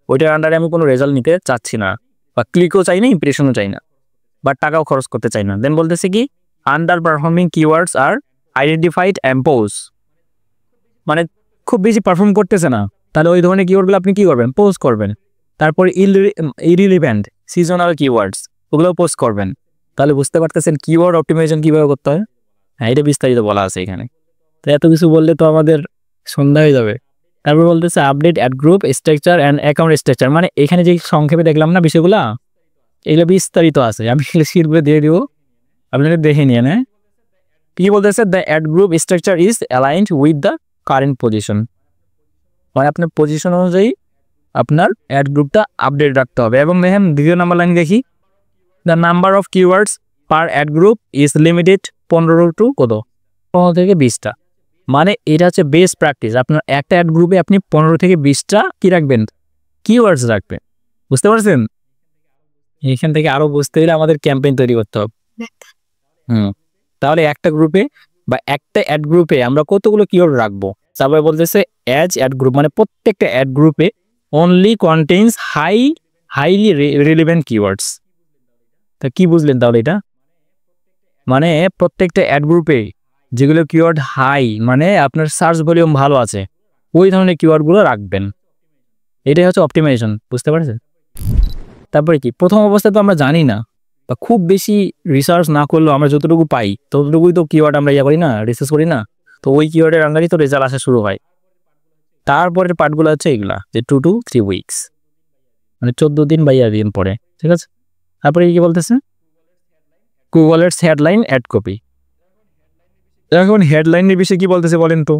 ওইটার আন্ডারে আমি কোনো রেজাল্ট নিতে চাচ্ছি না, বা ক্লিকও চাই না, ইমপ্রেশনও চাই না, বা টাকাও খরচ করতে চাই না। দেন বলতেছে কি under performing keywords are identified and pause, মানে খুব বেশি পারফর্ম করতেছে না, তাহলে ওই ধরনের কিওয়ার্ডগুলো আপনি কী করবেন, পোজ করবেন। তারপরে ইরিলিভেন্ট সিজনাল কিওয়ার্ডস ওগুলো পোজ করবেন। তাহলে বুঝতে পারতেছেন কিওয়ার্ড অপটিমাইজেশন কীভাবে করতে হয়। হ্যাঁ, এটা বিস্তারিত বলা আছে এখানে, তো এত কিছু বললে তো আমাদের সন্ধ্যা হয়ে যাবে। তারপর বলতেছে update add group structure and account structure, মানে এখানে যে সংক্ষেপে দেখলাম না বিষয়গুলো, এগুলো বিস্তারিত আছে, আমি শিরবে দিয়ে দিব, আপনারা দেখে নিয়ে নেন। কি বলতেছে the add group structure is aligned with the current position, মানে আপনার পজিশন অনুযায়ী আপনার অ্যাড গ্রুপটা আপডেট রাখতে হবে। এবং দেখেন দ্বিতীয় নাম্বার লাইন দেখি, the number of keywords per ad group is limited 15 to কত 15 থেকে 20টা, মানে এটা হচ্ছে বেস্ট প্র্যাকটিস। আপনার একটা অ্যাড গ্রুপে আপনি 15 থেকে 20টা কি রাখবেন, কিওয়ার্ডস রাখবেন। বুঝতে পারছেন? এখান থেকে আরো বুঝতে হলে আমাদের ক্যাম্পেইন তৈরি করতে হবে। তাহলে একটা গ্রুপে বা একটা অ্যাড গ্রুপে আমরা কতগুলো কিওয়ার্ড রাখবো। তারপরে বলতেছে অ্যাজ অ্যাড গ্রুপ, মানে প্রত্যেকটা অ্যাড গ্রুপে only contains highly relevant keywords. তা কি বুঝলেন তাহলে এটা, মানে প্রত্যেকটা অ্যাড গ্রুপে যেগুলো কিওয়ার্ড হাই, মানে আপনার সার্চ ভলিউম ভালো আছে, ওই ধরনের কিওয়ার্ডগুলো রাখবেন। এটাই হচ্ছে অপটিমাইজেশন। বুঝতে পারছেন? তারপরে কি প্রথম অবস্থায় তো আমরা জানি না, বা খুব বেশি রিসার্চ না করলেও আমরা যতটুকু পাই ততটুকুই তো কিওয়ার্ড আমরা করি না, রিসার্চ করি না, তো ওই কিওয়ার্ডের আন্ডারই তো রেজাল্ট আসা শুরু হয়। তারপরের পার্টগুলো হচ্ছে এগুলা, যে 2 to 3 উইকস, মানে 14 দিন বা 11 দিন পরে। ঠিক আছে, তারপরে কি বলতেছে গুগলের হেডলাইন অ্যাড কপি। এখন হেডলাইনের বিষয়ে কি বলতেছে বলেন তো,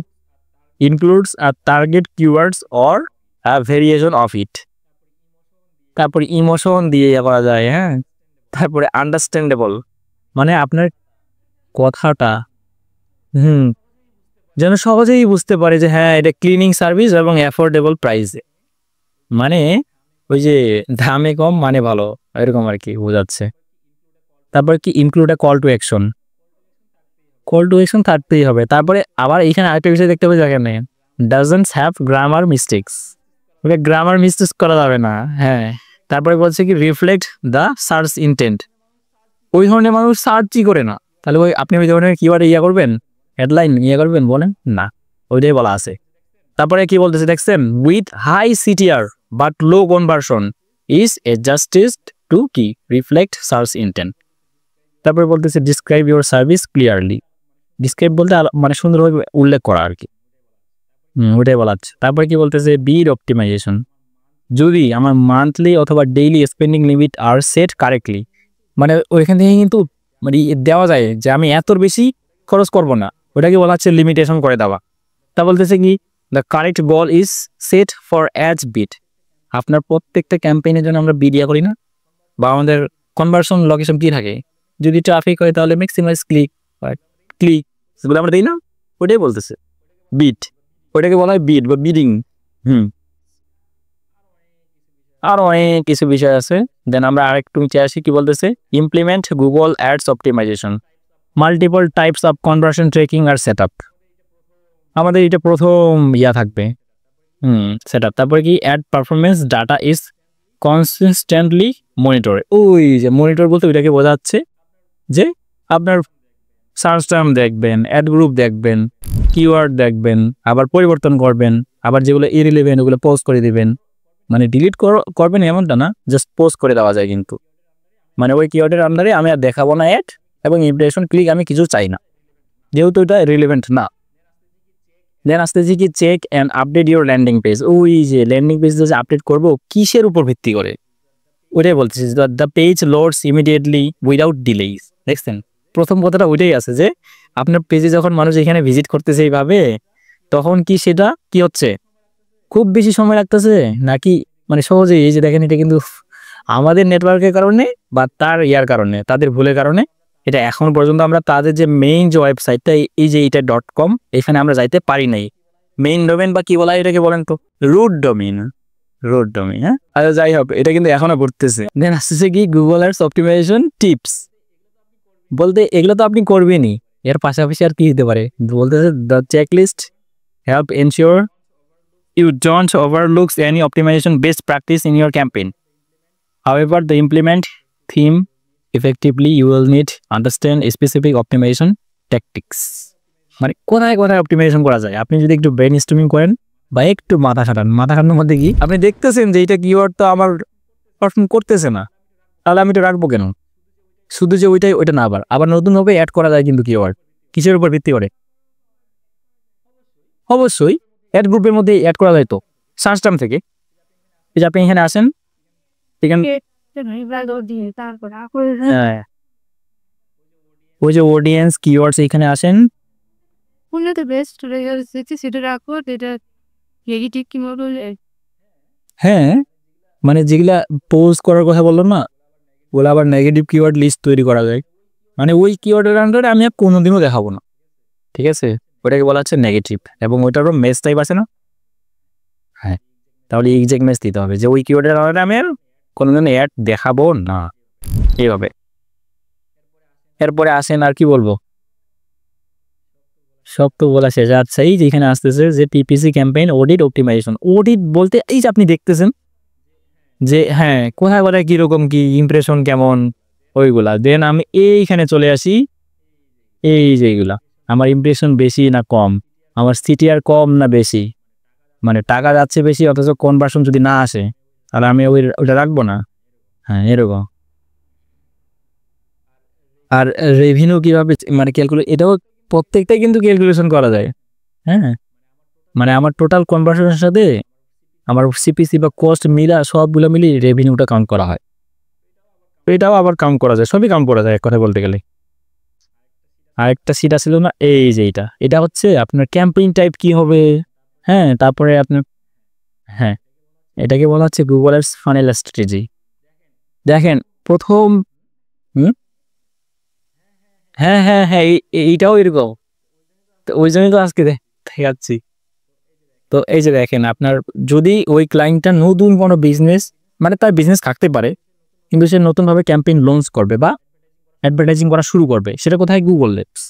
includes a target keywords or a variation of it. তারপরে ইমোশন দিয়ে করা যায়। হ্যাঁ, তারপরে আন্ডারস্ট্যান্ডেবল, মানে আপনার কথাটা যেন সহজেই বুঝতে পারে যে হ্যাঁ এটা ক্লিনিং সার্ভিস এবং অ্যাফোর্ডেবল প্রাইসে, মানে ওই যে দামে কম মানে ভালো, এরকম আর কি বোঝাচ্ছে। তারপরে কি include a call to action, call to action থাকতেই হবে। তারপরে আবার এখানে আরেকটা বিষয় দেখতে হবে, যেখানে doesn't have grammar mistakes, okay grammar mistakes করা যাবে না। হ্যাঁ, তারপরে বলছে কি রিফ্লেক্ট দ্য সার্চ ইন্টেন্ট, ওই ধরনের মানুষ সার্চই করে না, তাহলে ওই আপনি ওই ধরনের কিওয়ার্ডে করবেন, হেডলাইন করবেন, বলেন না, ওইটাই বলা আছে। তারপরে কি বলতেছে দেখছেন, with high CTR but low conversion is adjusted to কি রিফ্লেক্ট সার্চ ইন্টেন্ট। তারপরে বলতেছে describe your service clearly, describe বলতে মানে সুন্দরভাবে উল্লেখ করা আর কি, ওইটাই বলা আছে। তারপরে কি বলতেছে বিড অপটিমাইজেশন, যদি আমার মান্থলি অথবা ডেইলি স্পেন্ডিং লিমিট আর সেট কারেক্টলি, মানে ওইখান থেকে কিন্তু মানে দেওয়া যায় যে আমি এত বেশি খরচ করব না, ওটাকে বলা হচ্ছে লিমিটেশন করে দেওয়া। তা বলতেছে কি the correct goal is set for as bit, আপনার প্রত্যেকটা ক্যাম্পেইনের জন্য আমরা বিড করি না, বা আমাদের কনভার্সন লোকেশন কি থাকে, যদি ট্রাফিক হয় তাহলে ম্যাক্সিমাইজ ক্লিক সেগুলো আমরা দিই না, ওইটাই বলতেছে বিট, ওইটাকে বলা হয় বিট বা বিডিং। আর অনেক কিছু বিষয় আছে। দেন আমরা আরেকটু নিচে আসি, কি বলতেছে implement Google ads optimization, multiple types of conversion tracking are set up, আমাদের এটা প্রথম থাকবে সেট আপ। তারপরে কি ad performance data is consistently monitor, ওই যে মনিটর বলতে ওইটাকে বোঝাচ্ছে যে আপনার সার্চ টার্ম দেখবেন, অ্যাড গ্রুপ দেখবেন, কিওয়ার্ড দেখবেন, আবার পরিবর্তন করবেন, আবার যেগুলো ইরিলেভেন্ট ওগুলো পোস্ট করে দিবেন, মানে ডিলিট করবেন এমনটা না, জাস্ট পোস্ট করে দেওয়া যায় কিন্তু, মানে ওই কিওয়ার্ডের আন্ডারে আমি আর দেখাবো না অ্যাড এবং ইমপ্রেশন ক্লিক আমি কিছু চাই না, যেহেতু এটা রিলেভেন্ট না। দেন আসতেছি কি check and update your landing page, ওই যে ল্যান্ডিং পেজ যে আপডেট করবো কিসের উপর ভিত্তি করে, ওইটাই বলতেছি the page loads immediately without delays. দেখছেন প্রথম কথাটা ওইটাই আছে যে আপনার পেজে যখন মানুষ এখানে ভিজিট করতেছে এইভাবে, তখন কি সেটা কি হচ্ছে খুব বেশি সময় লাগতেছে নাকি মানে সহজেই, এই যে দেখেন এটা কিন্তু আমাদের নেটওয়ার্কের কারণে বা তার কারণে, তাদের ভুলের কারণে এটা এখন পর্যন্ত আমরা তাদের যে মেইন যে ওয়েবসাইটটা এই যে এটা .com এখানে আমরা যাইতে পারি নাই। মেইন ডোমেন বা কি বলা হয় এটাকে বলেন তো? রুট ডোমেন, হ্যাঁ। আচ্ছা যাই হোক, এটা কিন্তু এখনো পড়তেছে। দেন আসতেছে কি গুগল অ্যাডস অপটিমাইজেশন টিপস, বলতে এগুলো তো আপনি করবেনই, এর পাশাপাশি আর কি হতে পারে বলতেছে the checklist help ensure you don't overlook any optimization best practice in your campaign. However, to implement theme effectively, you will need understand specific optimization tactics. মানে কোথায় কোথায় অপটিমাইজেশন করা যায়, আপনি যদি একটু ব্রেন স্টর্মিং করেন বা একটু মাথা খাটানোর মধ্যে কি আপনি দেখতেছেন যে এইটা কিওয়ার্ড তো আমার পারফর্ম করতেছে না, তাহলে আমি এটা রাখবো কেন? শুধু যে ওইটা না, আবার নতুনভাবে অ্যাড করা যায় কিন্তু কিওয়ার্ড কিসের উপর ভিত্তি করে? অবশ্যই অ্যাড গ্রুপের মধ্যে অ্যাড করা যায় তো সার্চ টার্ম থেকে। এই যে আপনি এখানে আসেন, এখানে ওই যে অডিয়েন্স কিওয়ার্ডস এখানে আসেন, হ্যাঁ মানে যেগুলা পোস্ট করার কথা বললাম না, ওগুলো আবার নেগেটিভ কিওয়ার্ড লিস্ট তৈরি করা যায়। মানে ওই কিওয়ার্ডের আন্ডারে আমি আর কোনোদিনও দেখাবো না, ঠিক আছে? ওটাকে বলা হচ্ছে নেগেটিভ, এবং ওইটারও মেস টাইপ আছে না, হ্যাঁ, তাহলে এক্সাক্ট মেস দিতে হবে যে ওই কিওয়ার্ডের আন্ডারে আমি আর কোনোদিন অ্যাড দেখাবো না, এইভাবে। এরপরে আসেন আর কি বলবো, সব তো বলা শেষ। আচ্ছা এই যে এখানে আসতেছে যে PPC campaign audit optimization. Audit বলতে এই যে আপনি দেখতেছেন যে হ্যাঁ কোথায় কোথায় কীরকম কি ইমপ্রেশন কেমন ওইগুলা। দেন আমি এইখানে চলে আসি, এই যে এইগুলা আমার ইমপ্রেশন বেশি না কম, আমার সিটিআর কম না বেশি, মানে টাকা যাচ্ছে বেশি অথচ কনভার্সন যদি না আসে তাহলে আমি ওইটা রাখবো না, হ্যাঁ এরকম। আর রেভিনিউ কীভাবে মানে ক্যালকুলেট, এটাও প্রত্যেকটাই কিন্তু ক্যালকুলেশন করা যায়, হ্যাঁ মানে আমার টোটাল কনভার্সনের সাথে আমার সিপিসি বা কস্ট মিলা সবগুলো মিলিয়ে রেভিনিউটা কাউন্ট করা হয়, এটাও আবার কাউন্ট করা যায়, সবই কাউন্ট করা যায় এক কথায় বলতে গেলে। আরেকটা সিট আসছিল না, এই যে এটা হচ্ছে আপনার ক্যাম্পেইন টাইপ কি হবে, হ্যাঁ তারপরে আপনার হ্যাঁ এটাকে বলা হচ্ছে গুগল অ্যাডস ফানেল স্ট্র্যাটেজি। দেখেন প্রথম হ্যাঁ হ্যাঁ হ্যাঁ এইটাও এরকম, তো ওই জন্যই তো আজকে দেখাচ্ছি। তো এই যে দেখেন আপনার যদি ওই ক্লায়েন্টটা নতুন কোনো বিজনেস, মানে তার বিজনেস থাকতে পারে কিন্তু সে নতুনভাবে ক্যাম্পেইন লঞ্চ করবে বা অ্যাডভার্টাইজিং করা শুরু করবে, সেটা কোথায়? Google ads.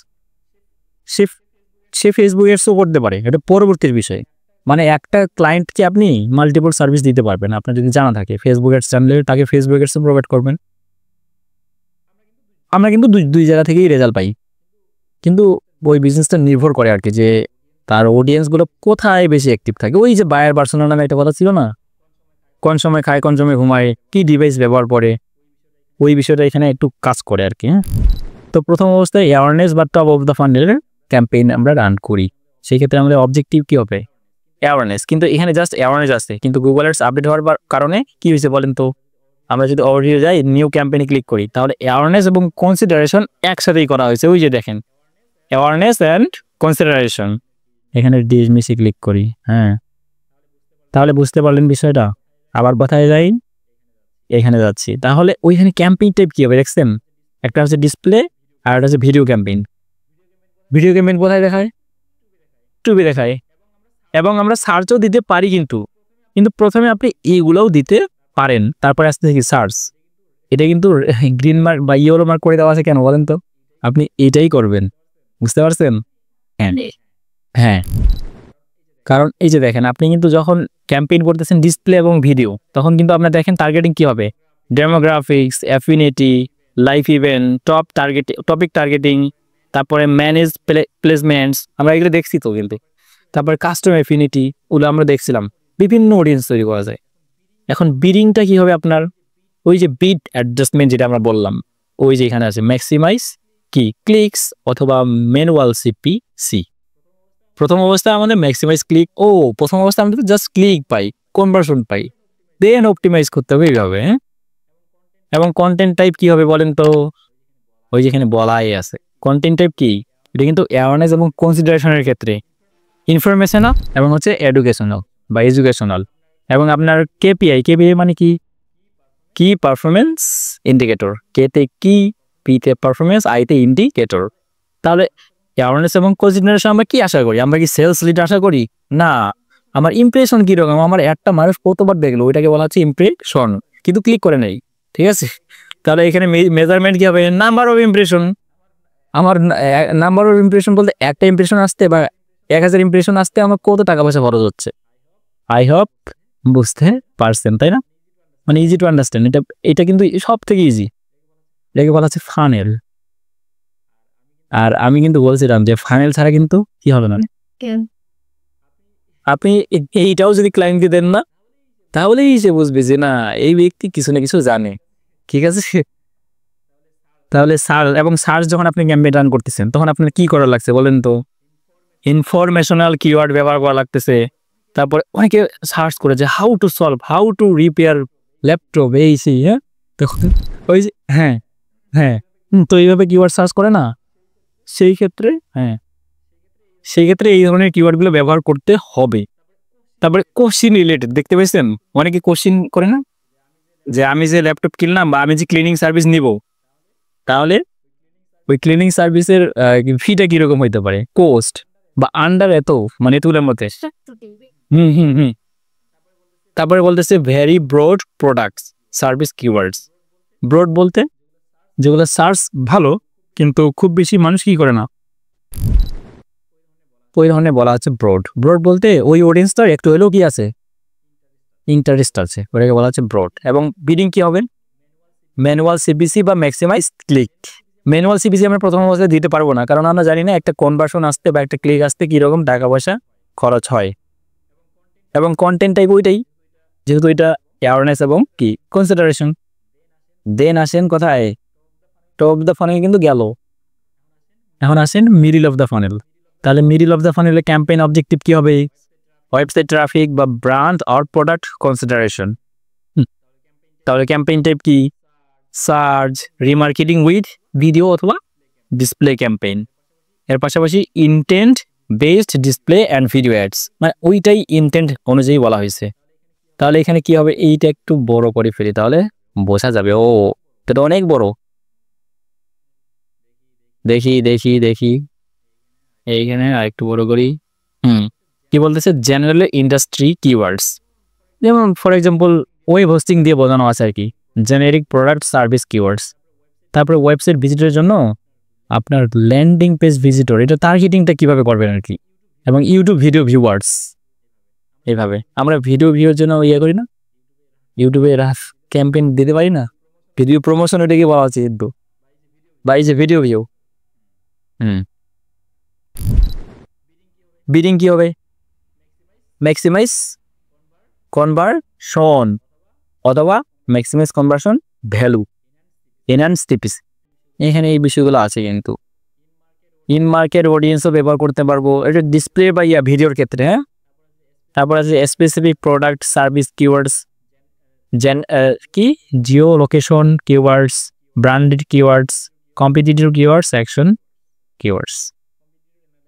সে ফেসবুক অ্যাডসও করতে পারে, এটা পরবর্তীর বিষয়। মানে একটা ক্লায়েন্টকে আপনি মাল্টিপল সার্ভিস দিতে পারবেন আপনার যদি জানা থাকে। ফেসবুক অ্যাডস জানলে তাকে ফেসবুক অ্যাডসও প্রোভাইড করবেন। আমরা কিন্তু দুই জায়গা থেকেই রেজাল্ট পাই, কিন্তু ওই বিজনেসটা নির্ভর করে আর কি যে তার অডিয়েন্সগুলো কোথায় বেশি অ্যাক্টিভ থাকে। ওই যে বায়ার পার্সোনা নামে একটা কথা ছিল না, কোন সময় খায় কোন সময় ঘুমায়, কি ডিভাইস ব্যবহার করে, ওই বিষয়টা এখানে একটু কাজ করে আর কি। হ্যাঁ, তো প্রথম অবস্থায় অ্যাওয়ারনেস বা টপ অফ দ্য ফান্ডেলের ক্যাম্পেইন আমরা রান করি, সেই ক্ষেত্রে আমাদের অবজেক্টিভ কী হবে? অ্যাওয়ারনেস। কিন্তু এখানে জাস্ট অ্যাওয়ারনেস আছে, কিন্তু গুগল অ্যাডস আপডেট হওয়ার কারণে কি হয়েছে বলেন তো? আমরা যদি ওভারভিউ যাই, নিউ ক্যাম্পেইনে ক্লিক করি, তাহলে অ্যাওয়ারনেস এবং কনসিডারেশন একসাথেই করা হয়েছে। ওই যে দেখেন অ্যাওয়ারনেস অ্যান্ড কনসিডারেশন, এখানে ডিসমিসে ক্লিক করি, হ্যাঁ তাহলে বুঝতে পারলেন বিষয়টা। আবার কোথায় যাই? এখানে যাচ্ছি, তাহলে ওইখানে ক্যাম্পেইন টাইপ কী হবে দেখছেন? একটা হচ্ছে ডিসপ্লে আর একটা হচ্ছে ভিডিও ক্যাম্পেইন। ভিডিও ক্যাম্পেইন কোথায় দেখায়? ইউটিউবে দেখায়, এবং আমরা সার্চও দিতে পারি, কিন্তু প্রথমে আপনি এইগুলোও দিতে পারেন, তারপরে আসতে দেখি সার্চ। এটা কিন্তু গ্রিন মার্ক বা ইয়েলো মার্ক করে দেওয়া আছে কেন বলেন তো? আপনি এটাই করবেন, বুঝতে পারছেন? হ্যাঁ, কারণ এই যে দেখেন আপনি কিন্তু যখন ক্যাম্পেইন করতেছেন ডিসপ্লে এবং ভিডিও, তখন কিন্তু আপনার দেখেন টার্গেটিং কী হবে? Demographics, affinity, live event, topic targeting, তারপরে ম্যানেজ প্লেসমেন্টস, আমরা এগুলো দেখছি তো। কিন্তু তারপরে কাস্টমার অ্যাফিনিটি, ওগুলো আমরা দেখছিলাম, বিভিন্ন অডিয়েন্স তৈরি করা যায়। এখন বিডিংটা কী হবে আপনার? ওই যে বিড অ্যাডজাস্টমেন্ট যেটা আমরা বললাম, ওই যে এখানে আছে ম্যাক্সিমাইজ কি ক্লিকস অথবা ম্যানুয়াল সিপিসি। প্রথম অবস্থায় আমাদের ম্যাক্সিমাইজ ক্লিক, প্রথম অবস্থায় আমাদের জাস্ট ক্লিক পাই, কনভার্সন পাই, দেন অপটিমাইজ করতে হবে এইভাবে। হ্যাঁ, এবং কন্টেন্ট টাইপ কী হবে বলেন তো? ওই যেখানে বলাই আছে কন্টেন্ট টাইপ কি, এটা কিন্তু অ্যাওয়ারনেস এবং কনসিডারেশনের ক্ষেত্রে ইনফরমেশনাল এবং হচ্ছে এডুকেশনাল বা এডুকেশনাল। এবং আপনার কেপিআই মানে কি পারফরমেন্স ইন্ডিকেটর, কেতে কি পিতে পারফরমেন্স, আইতে ইন্ডিকেটর। তাহলে অ্যাওয়ারনেস এবং কনসিডারেশন আমরা কি আশা করি? আমরা কি সেলস লিড আশা করি? না, আমার ইমপ্রেশন কীরকম, আমার একটা মানুষ কতবার দেখলো, ওইটাকে বলা হচ্ছে ইমপ্রেশন, কিন্তু ক্লিক করে নেই। ঠিক আছে, তাহলে এখানে মেজারমেন্ট কী হবে? Number of impression. আমার নাম্বার অফ ইমপ্রেশন বলতে একটা ইমপ্রেশন আসতে বা 1000 ইমপ্রেশন আসতে আমার কত টাকা পয়সা খরচ হচ্ছে। আই হোপ বুঝতে পারছেন, তাই না? মানে ইজি টু আন্ডারস্ট্যান্ড। এটা কিন্তু সব থেকে ইজি। এটাকে বলা হচ্ছে ফানেল। আর আমি কিন্তু বলছিলাম যে ফানেল ছাড়া কিন্তু কি হবে না। আপনি এইটাও যদি ক্লায়েন্টকে দেন না, তাহলেই সে বুঝবে যে না, এই ব্যক্তি কিছু না কিছু জানে। ঠিক আছে, তাহলে সার্চ যখন আপনি ক্যাম্পেইন রান করতেছেন, তখন আপনার কি করা লাগছে বলেন তো? ইনফরমেশনাল কিওয়ার্ড ব্যবহার করা লাগতেছে। তারপরে অনেকে সার্চ করে যে হাউ টু রিপেয়ার ল্যাপটপ, এই সেই। হ্যাঁ, দেখুন ওই যে হ্যাঁ হ্যাঁ তো এইভাবে কিওয়ার্ড সার্চ করে না, সেই ক্ষেত্রে এই ধরনের কিওয়ার্ডগুলো ব্যবহার করতে হবে। তারপরে কোশ্চিন রিলেটেড দেখতে পেয়েছেন, অনেকে কোশ্চিন করে না যে আমি যে ল্যাপটপ কিনলাম বা আমি যে ক্লিনিং সার্ভিস নিব, তাহলে ওই ক্লিনিং সার্ভিসের ফিটা কীরকম হইতে পারে, কোস্ট বা আন্ডার এত, মানে এতগুলোর মধ্যে। তারপরে বলতেছে very broad products service keywords. Broad বলতে যেগুলো সার্চ ভালো কিন্তু খুব বেশি মানুষ কি করে না, ওই ধরনের বলা হচ্ছে ব্রড। বলতে ওই অডিয়েন্সটার একটু হলেও কি আছে, ইন্টারেস্ট আছে, ওটাকে বলা হচ্ছে ব্রড। এবং বিডিং কি হবে? ম্যানুয়াল সিপিসি বা ম্যাক্সিমাইজ ক্লিক। ম্যানুয়াল সিপিসি আমরা প্রথম অবস্থায় দিতে পারবো না, কারণ আমরা জানি না একটা কনভার্সন আসতে বা একটা ক্লিক আসতে কীরকম টাকা পয়সা খরচ হয়। এবং কন্টেন্ট টাইপ ওইটাই, যেহেতু এটা অ্যাওয়ারনেস এবং কি কনসিডারেশন। দেন আসেন কোথায়? টপ অফ দ্য ফানেল কিন্তু গেল, এখন আসেন মিডল অফ দ্য ফানেল। তাহলে মিডল অফ দ্য ফানেলে ক্যাম্পেইন অবজেক্টিভ কি হবে? ওয়েবসাইট ট্রাফিক বা ব্র্যান্ড অর প্রোডাক্ট কনসিডারেশন। তাহলে ক্যাম্পেইন টাইপ কি? সার্চ, রিমার্কেটিং উইথ ভিডিও অথবা ডিসপ্লে ক্যাম্পেইন। এর পাশাপাশি intent based display and video ads, মানে ওইটাই ইনটেন্ট অনুযায়ী বলা হয়েছে। তাহলে এখানে কি হবে? এইটা একটু বড় করে ফেলি, তাহলে বোঝা যাবে। ও, এটা অনেক বড়। দেখি এইখানে আর একটু বড় করি। কি বলতেছে? জেনারেল ইন্ডাস্ট্রি কিওয়ার্ডস, যেমন ফর এক্সাম্পল ওয়েব হোস্টিং দিয়ে বোঝানো আছে আর কি, জেনারিক প্রোডাক্ট সার্ভিস কিওয়ার্ডস। তারপরে ওয়েবসাইট ভিজিটরের জন্য আপনার ল্যান্ডিং পেজ ভিজিটর, এটা টার্গেটিংটা কীভাবে করবেন আর কি। এবং ইউটিউব ভিডিও ভিউয়ার্স, এইভাবে আমরা ভিডিও ভিউর জন্য ইয়ে করি না, ইউটিউবে ক্যাম্পেইন দিতে পারি না, ভিডিও প্রমোশন, ওইটাকে বলা হচ্ছে কিন্তু বা এই যে ভিডিও ভিউ। বিডিং কি হবে? ম্যাক্সিমাইজ কনভারশন অথবা ম্যাক্সিমাইজ কনভারশন ভ্যালু, এনহ্যান্স টিপিস। এখানে এই বিষয়গুলো আছে কিন্তু। ইন মার্কেট অডিয়েন্সও ব্যবহার করতে পারবো, এটা ডিসপ্লে বা ভিডিওর ক্ষেত্রে। হ্যাঁ, তারপর আছে স্পেসিফিক প্রোডাক্ট সার্ভিস কিওয়ার্ডস, কি Jio location keywords, branded keywords, competitive keywords, action keywords.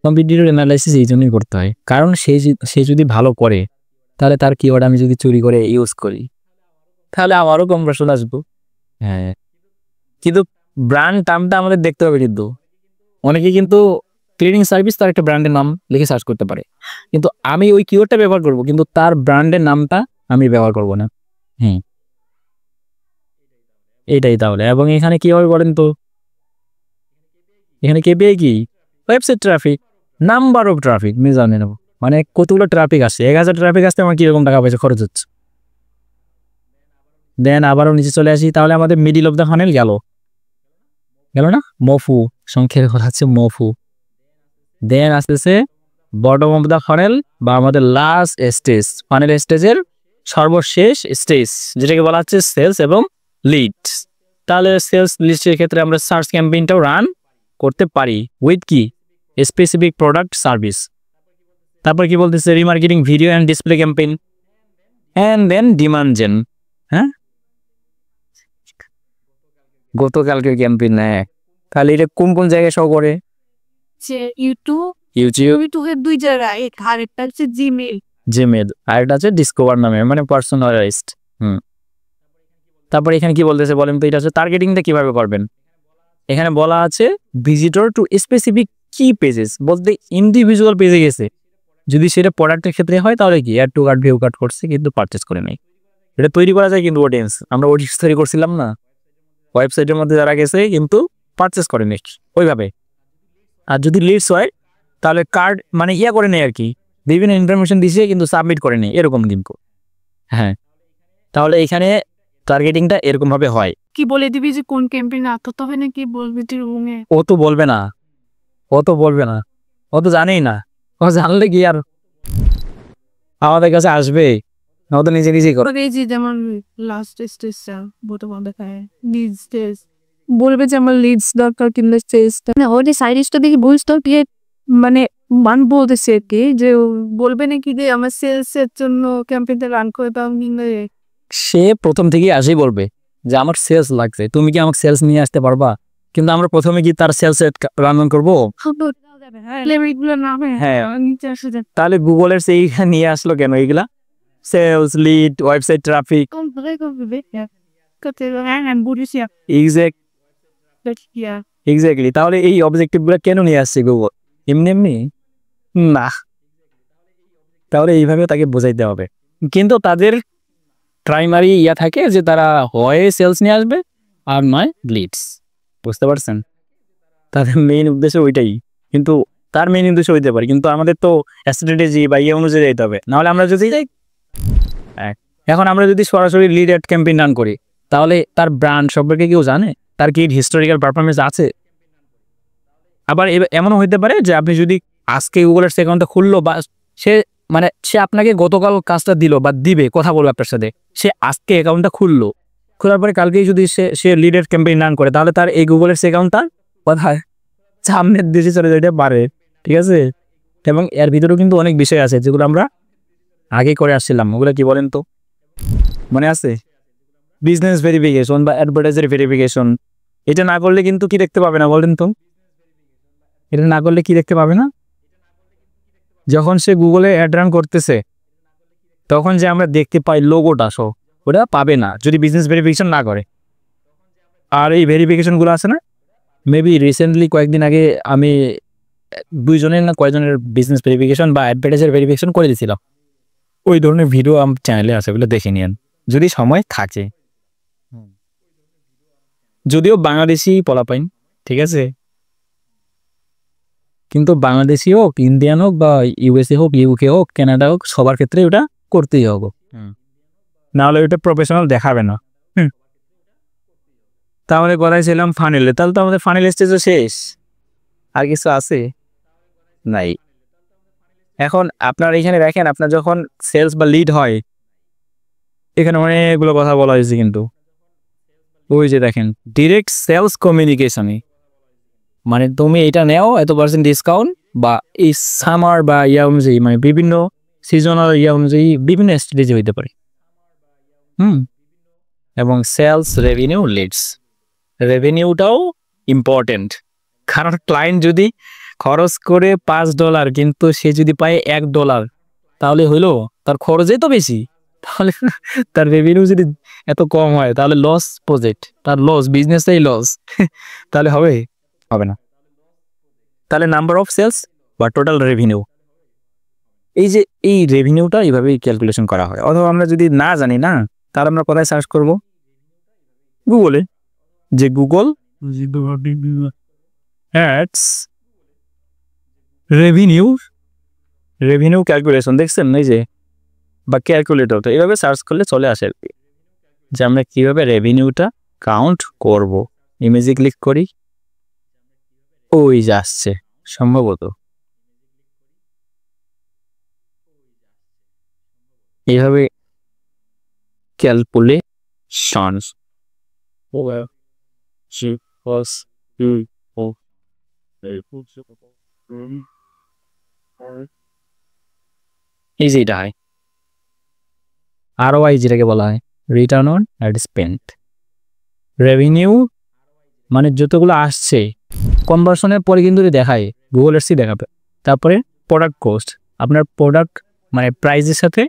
Competitive analysis এই জন্যই করতে হয়, কারণ সে যদি ভালো করে, তাহলে তার কিওয়ার্ড আমি যদি চুরি করে ইউজ করি, তাহলে আমারও কনভার্সন আসবো। হ্যাঁ, কিন্তু ব্র্যান্ড টার্মটা আমাদের দেখতে হবে। কিন্তু অনেকে কিন্তু ক্লিনিং সার্ভিস তার একটা ব্র্যান্ডের নাম লিখে সার্চ করতে পারে, কিন্তু আমি ওই কিওয়ার্ডটা ব্যবহার করব, কিন্তু তার ব্র্যান্ডের নামটা আমি ব্যবহার করব না। এইটাই তাহলে। এবং এখানে কি হবে বলেন তো? এখানে কেপিআই কি? Website traffic, number of traffic measure নেব, মানে কতগুলো ট্রাফিক আসছে। 1000 ট্রাফিক আসতে আমার কীরকম টাকা পয়সা খরচ হচ্ছে। দেন আবারও নিচে চলে আসি, তাহলে আমাদের মিডিল অফ দ্য ফানেল গেল না, মফু সংখ্যার কথা হচ্ছে মফু। দেন আসতেছে বটম অফ দ্য ফানেল বা আমাদের লাস্ট স্টেজ, ফানেল স্টেজের সর্বশেষ স্টেজ, যেটাকে বলা হচ্ছে সেলস এবং লিডস। তাহলে সেলস লিস্টের ক্ষেত্রে আমরা সার্চ ক্যাম্পেইনটাও রান করতে পারি উইথ কি স্পেসিফিক প্রোডাক্ট সার্ভিস। তারপর কি বলতেছে? Remarketing video and display campaign and then demand gen. হ্যাঁ, গতকালকে ক্যাম্পেইন নেয়। তাহলে এটা কোন কোন জায়গায় শো করে? ইউটিউবের 2 জায়গায়, আরেকটা হচ্ছে জিমেল, আরেকটা হচ্ছে ডিসকভার নামে, মানে পার্সোনালাইজড। তারপর এখানে কি বলতেছে বলেন তো? এটা হচ্ছে টার্গেটিংটা কিভাবে করবেন। এখানে বলা আছে ভিজিটর টু স্পেসিফিক কি পেজেস, বলতে ইন্ডিভিজুয়াল পেজে গেছে। যদি সেটা প্রোডাক্টের ক্ষেত্রে হয় তাহলে কি add to cart view cart করছে কিন্তু পারচেস করে নাই। এটা তৈরি করা যায় কিন্তু অডিয়েন্স, আমরা অডিয়েন্স তৈরি করছিলাম না ওয়েবসাইটের মধ্যে যারা গেছে কিন্তু পারচেস করে নেই ওইভাবে। আর যদি লিডস হয় তাহলে কার্ড মানে করে নেই আর কি, বিভিন্ন ইনফরমেশন দিছে কিন্তু সাবমিট করে নেই এরকম কিন্তু। হ্যাঁ, তাহলে এখানে টার্গেটিংটা এরকম ভাবে হয়। কি বলে দিবি যে কোন ক্যাম্পেইন আতত হয় নাকি বলবি তুই রুমে? ও তো বলবে না, ও তো জানেই না। ও জানলে কি আর আমাদের কাছে আসবে? ও তো নিজেই করে। এই যে যেমন লাস্ট স্টেজটা বলতে বলবে লিড স্টেজ বলবে যে আমার লিডস দরকার কিংবা স্টেজটা না ওর সাইরিসটা দেখি বুঝতো দিয়ে মানে মান বলতেছে কি যে বলবে নাকি যে আমার সেলসের জন্য ক্যাম্পেইনটা রান করে দাও কিংবা সে প্রথম থেকেই আসেই বলবে যে আমার সেলস লাগছে, তুমি কি আমাকে সেলস নিয়ে আসতে পারবা? কিন্তু আমরা প্রথমে কি তার সেলস রান করবো? হ্যাঁ, তাহলে গুগলের সেই নিয়ে আসলো কেন এইগুলা? Sales, lead, website traffic, exactly. তাহলে এই অবজেক্টিভগুলো কেন নিয়ে আসছে গুগল? এমনি না। তাহলে এইভাবে তাকে বোঝাইতে হবে। কিন্তু তাদের প্রাইমারি থাকে যে তারা হয় সেলস নিয়ে আসবে আর নয় লিডস, বুঝতে পারছেন? তাদের মেইন উদ্দেশ্য ওইটাই, কিন্তু তার মেইন উদ্দেশ্য হইতে পারে কিন্তু আমাদের তো স্ট্র্যাটেজি বা অনুযায়ী যেতে হবে। নাহলে আমরা যদি এখন আমরা যদি সরাসরি লিড অ্যাড ক্যাম্পেইন রান করি তাহলে তার ব্র্যান্ড সম্পর্কে কেউ জানে? তার কি হিস্টোরিক্যাল পারফরমেন্স আছে? আবার এমনও হইতে পারে যে আপনি যদি আজকে গুগলের অ্যাকাউন্টটা খুললো বা সে আপনাকে গতকাল কাজটা দিল বা দিবে, কথা বলবো আপনার সাথে, সে আজকে অ্যাকাউন্টটা খোলার পরে কালকেই যদি সে লিডের ক্যাম্পেইন রান করে তাহলে তার এই গুগলের অ্যাকাউন্টটা কোথায় সামনের দেশে চলে যেতে পারে। ঠিক আছে? এবং এর ভিতরেও কিন্তু অনেক বিষয় আছে যেগুলো আমরা আগে করে আসছিলাম। ওগুলো কি বলেন তো, মনে আছে? বিজনেস ভেরিফিকেশন বা অ্যাডভার্টাইজার ভেরিফিকেশন, এটা না করলে কিন্তু কি দেখতে পাবে না বলেন তো? এটা না করলে কি দেখতে পাবে না? যখন সে গুগলে অ্যাড রান করতেছে তখন যে আমরা দেখতে পাই লোগোটা সহ, ওটা পাবে না যদি বিজনেস ভেরিফিকেশন না করে। আর এই ভেরিফিকেশনগুলো আছে না, মেবি রিসেন্টলি কয়েকদিন আগে আমি 2 জনের না কয়েকজনের বিজনেস ভেরিফিকেশন বা অ্যাডভার্টাইজার ভেরিফিকেশন করে দিয়েছিলাম। ওই ধরনের ভিডিও আমার চ্যানেলে আছে, ওগুলো দেখে নিন যদি সময় থাকে। যদিও বাংলাদেশি পলাপাইন, ঠিক আছে, কিন্তু বাংলাদেশি হোক, ইন্ডিয়ান হোক বা ইউএসএ হোক, ইউকে হোক, কানাডা হোক, সবার ক্ষেত্রে ওটা করতেই হবে, নাহলে ওটা প্রফেশনাল দেখাবে না। তাহলে কথাই ছিলাম ফানেলে, তাহলে তো আমাদের ফানেল স্টেজও শেষ, আর কিছু আছে নাই। এখন আপনার এখানে দেখেন, আপনার যখন সেলস বা লিড হয়, এখানে অনেকগুলো কথা বলা হয়েছে কিন্তু ওই যে দেখেন ডিরেক্ট সেলস কমিউনিকেশনে, মানে তুমি এটা নেও এত % ডিসকাউন্ট বা এই সামার বা অনুযায়ী, মানে বিভিন্ন সিজনাল অনুযায়ী বিভিন্ন স্ট্র্যাটেজি হইতে পারে। এবং সেলস, রেভিনিউ, লিডস, রেভিনিউটাও ইম্পর্টেন্ট, কারণ ক্লায়েন্ট যদি খরচ করে $5 কিন্তু সে যদি পায় $1 তাহলে হইলো তার খরচই তো বেশি, তাহলে তার রেভিনিউ যদি এত কম হয় তাহলে লস প্রজেক্ট, তার লস, বিজনেসটাই লস, তাহলে হবে না। তাহলে নাম্বার অফ সেলস বা টোটাল রেভিনিউ, এই যে এই রেভিনিউটা এইভাবেই ক্যালকুলেশন করা হয়। অথবা আমরা যদি না জানি না, তাহলে আমরা কোথায় সার্চ করব? গুগলে, যে গুগল অ্যাডস রেভিনিউ ক্যালকুলেশন দেখছেন এই যে, বা ক্যালকুলেটরটা, এইভাবে সার্চ করলে চলে আসে আর কি, যে আমরা কীভাবে রেভিনিউটা কাউন্ট করব। ইমেজে ক্লিক করি, ওই যে আসছে সম্ভবত, এইভাবে ক্যালকুলেশনস। এই যে এটা হয় ROI, যেটাকে বলা হয় return on ad spend. Revenue মানে যতগুলো আসছে কনভার্সনের পরে কিন্তু দেখায়, গুগল অ্যাডসই দেখাবে। তারপরে প্রোডাক্ট কস্ট, আপনার প্রোডাক্ট মানে প্রাইসের সাথে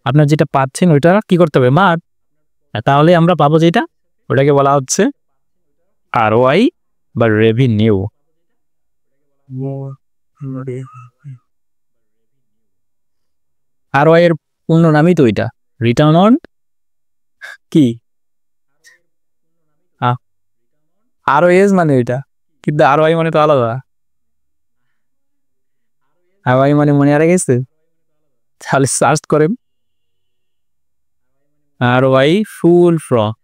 আপনার যেটা পাচ্ছেন ওইটা কি করতে হবে, তাহলে আমরা পাবো যেটা, ওটাকে বলা হচ্ছে ROI বা রেভিনিউ, আর এর পূর্ণ নামই তো এটা, রিটার্ন অন কি আর এস মানে এটা, কিন্তু আর মানে তো আলাদা। আর মানে মনে আর গেছে, তাহলে সার্চ করেন আর ফুল ফর্ম,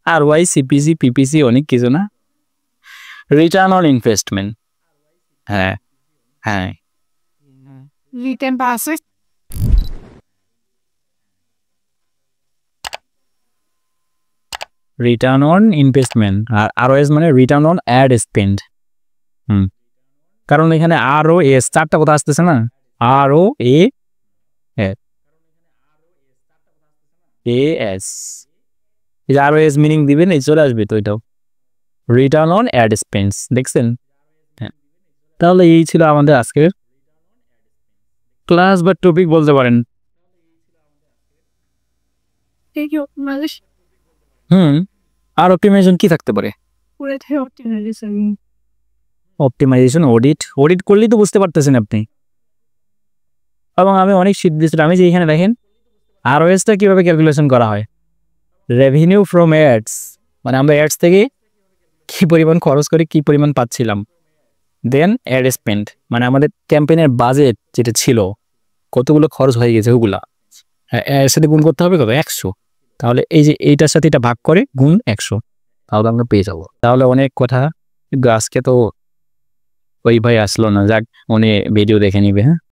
আর সিপিসি পিপিসি অনেক কিছু না, রিটার্ন অন ইনভেস্টমেন্ট। হ্যাঁ হ্যাঁ, রিটার্ন পাসে return on investment. R ROS মানে রিটার্ন অন অ্যাড স্পেন্ড। কারণ এখানে আরও এস চারটা কথা আসতেছে না, আরও এ এস, এই যে আরও এস মিনিং দিবেন, এই চলে আসবে তো এটাও, রিটার্ন অন অ্যাড স্পেন্স। দেখছেন? হ্যাঁ, তাহলে এই ছিল আমাদের আজকের ক্লাস বা টপিক বলতে পারেন। আর অপটিমাইজেশন কি থাকতে পারে? অপটিমাইজেশন, অডিট করলেই তো বুঝতে পারতেছেন আপনি। এবং আমি অনেক শীট দিয়েছিলাম, আমি যে এখানে দেখেন আরওএসটা কীভাবে ক্যালকুলেশন করা হয়, রেভিনিউ ফ্রম অ্যাডস, মানে আমরা অ্যাডস থেকে কী পরিমাণ খরচ করে কী পরিমাণ পাচ্ছিলাম, দেন অ্যাড স্পেন্ড মানে আমাদের ক্যাম্পেইনের বাজেট যেটা ছিল কতগুলো খরচ হয়ে গেছে ওগুলা এর সাথে গুণ করতে হবে কত, 100। তাহলে এই যে এইটার সাথে এটা ভাগ করে গুণ 100, তাহলে আমরা পেয়ে যাবো। তাহলে অনেক কথা, কিন্তু আজকে তো ওই ভাই আসলো না, যাক উনি ভিডিও দেখে নিবে। হ্যাঁ।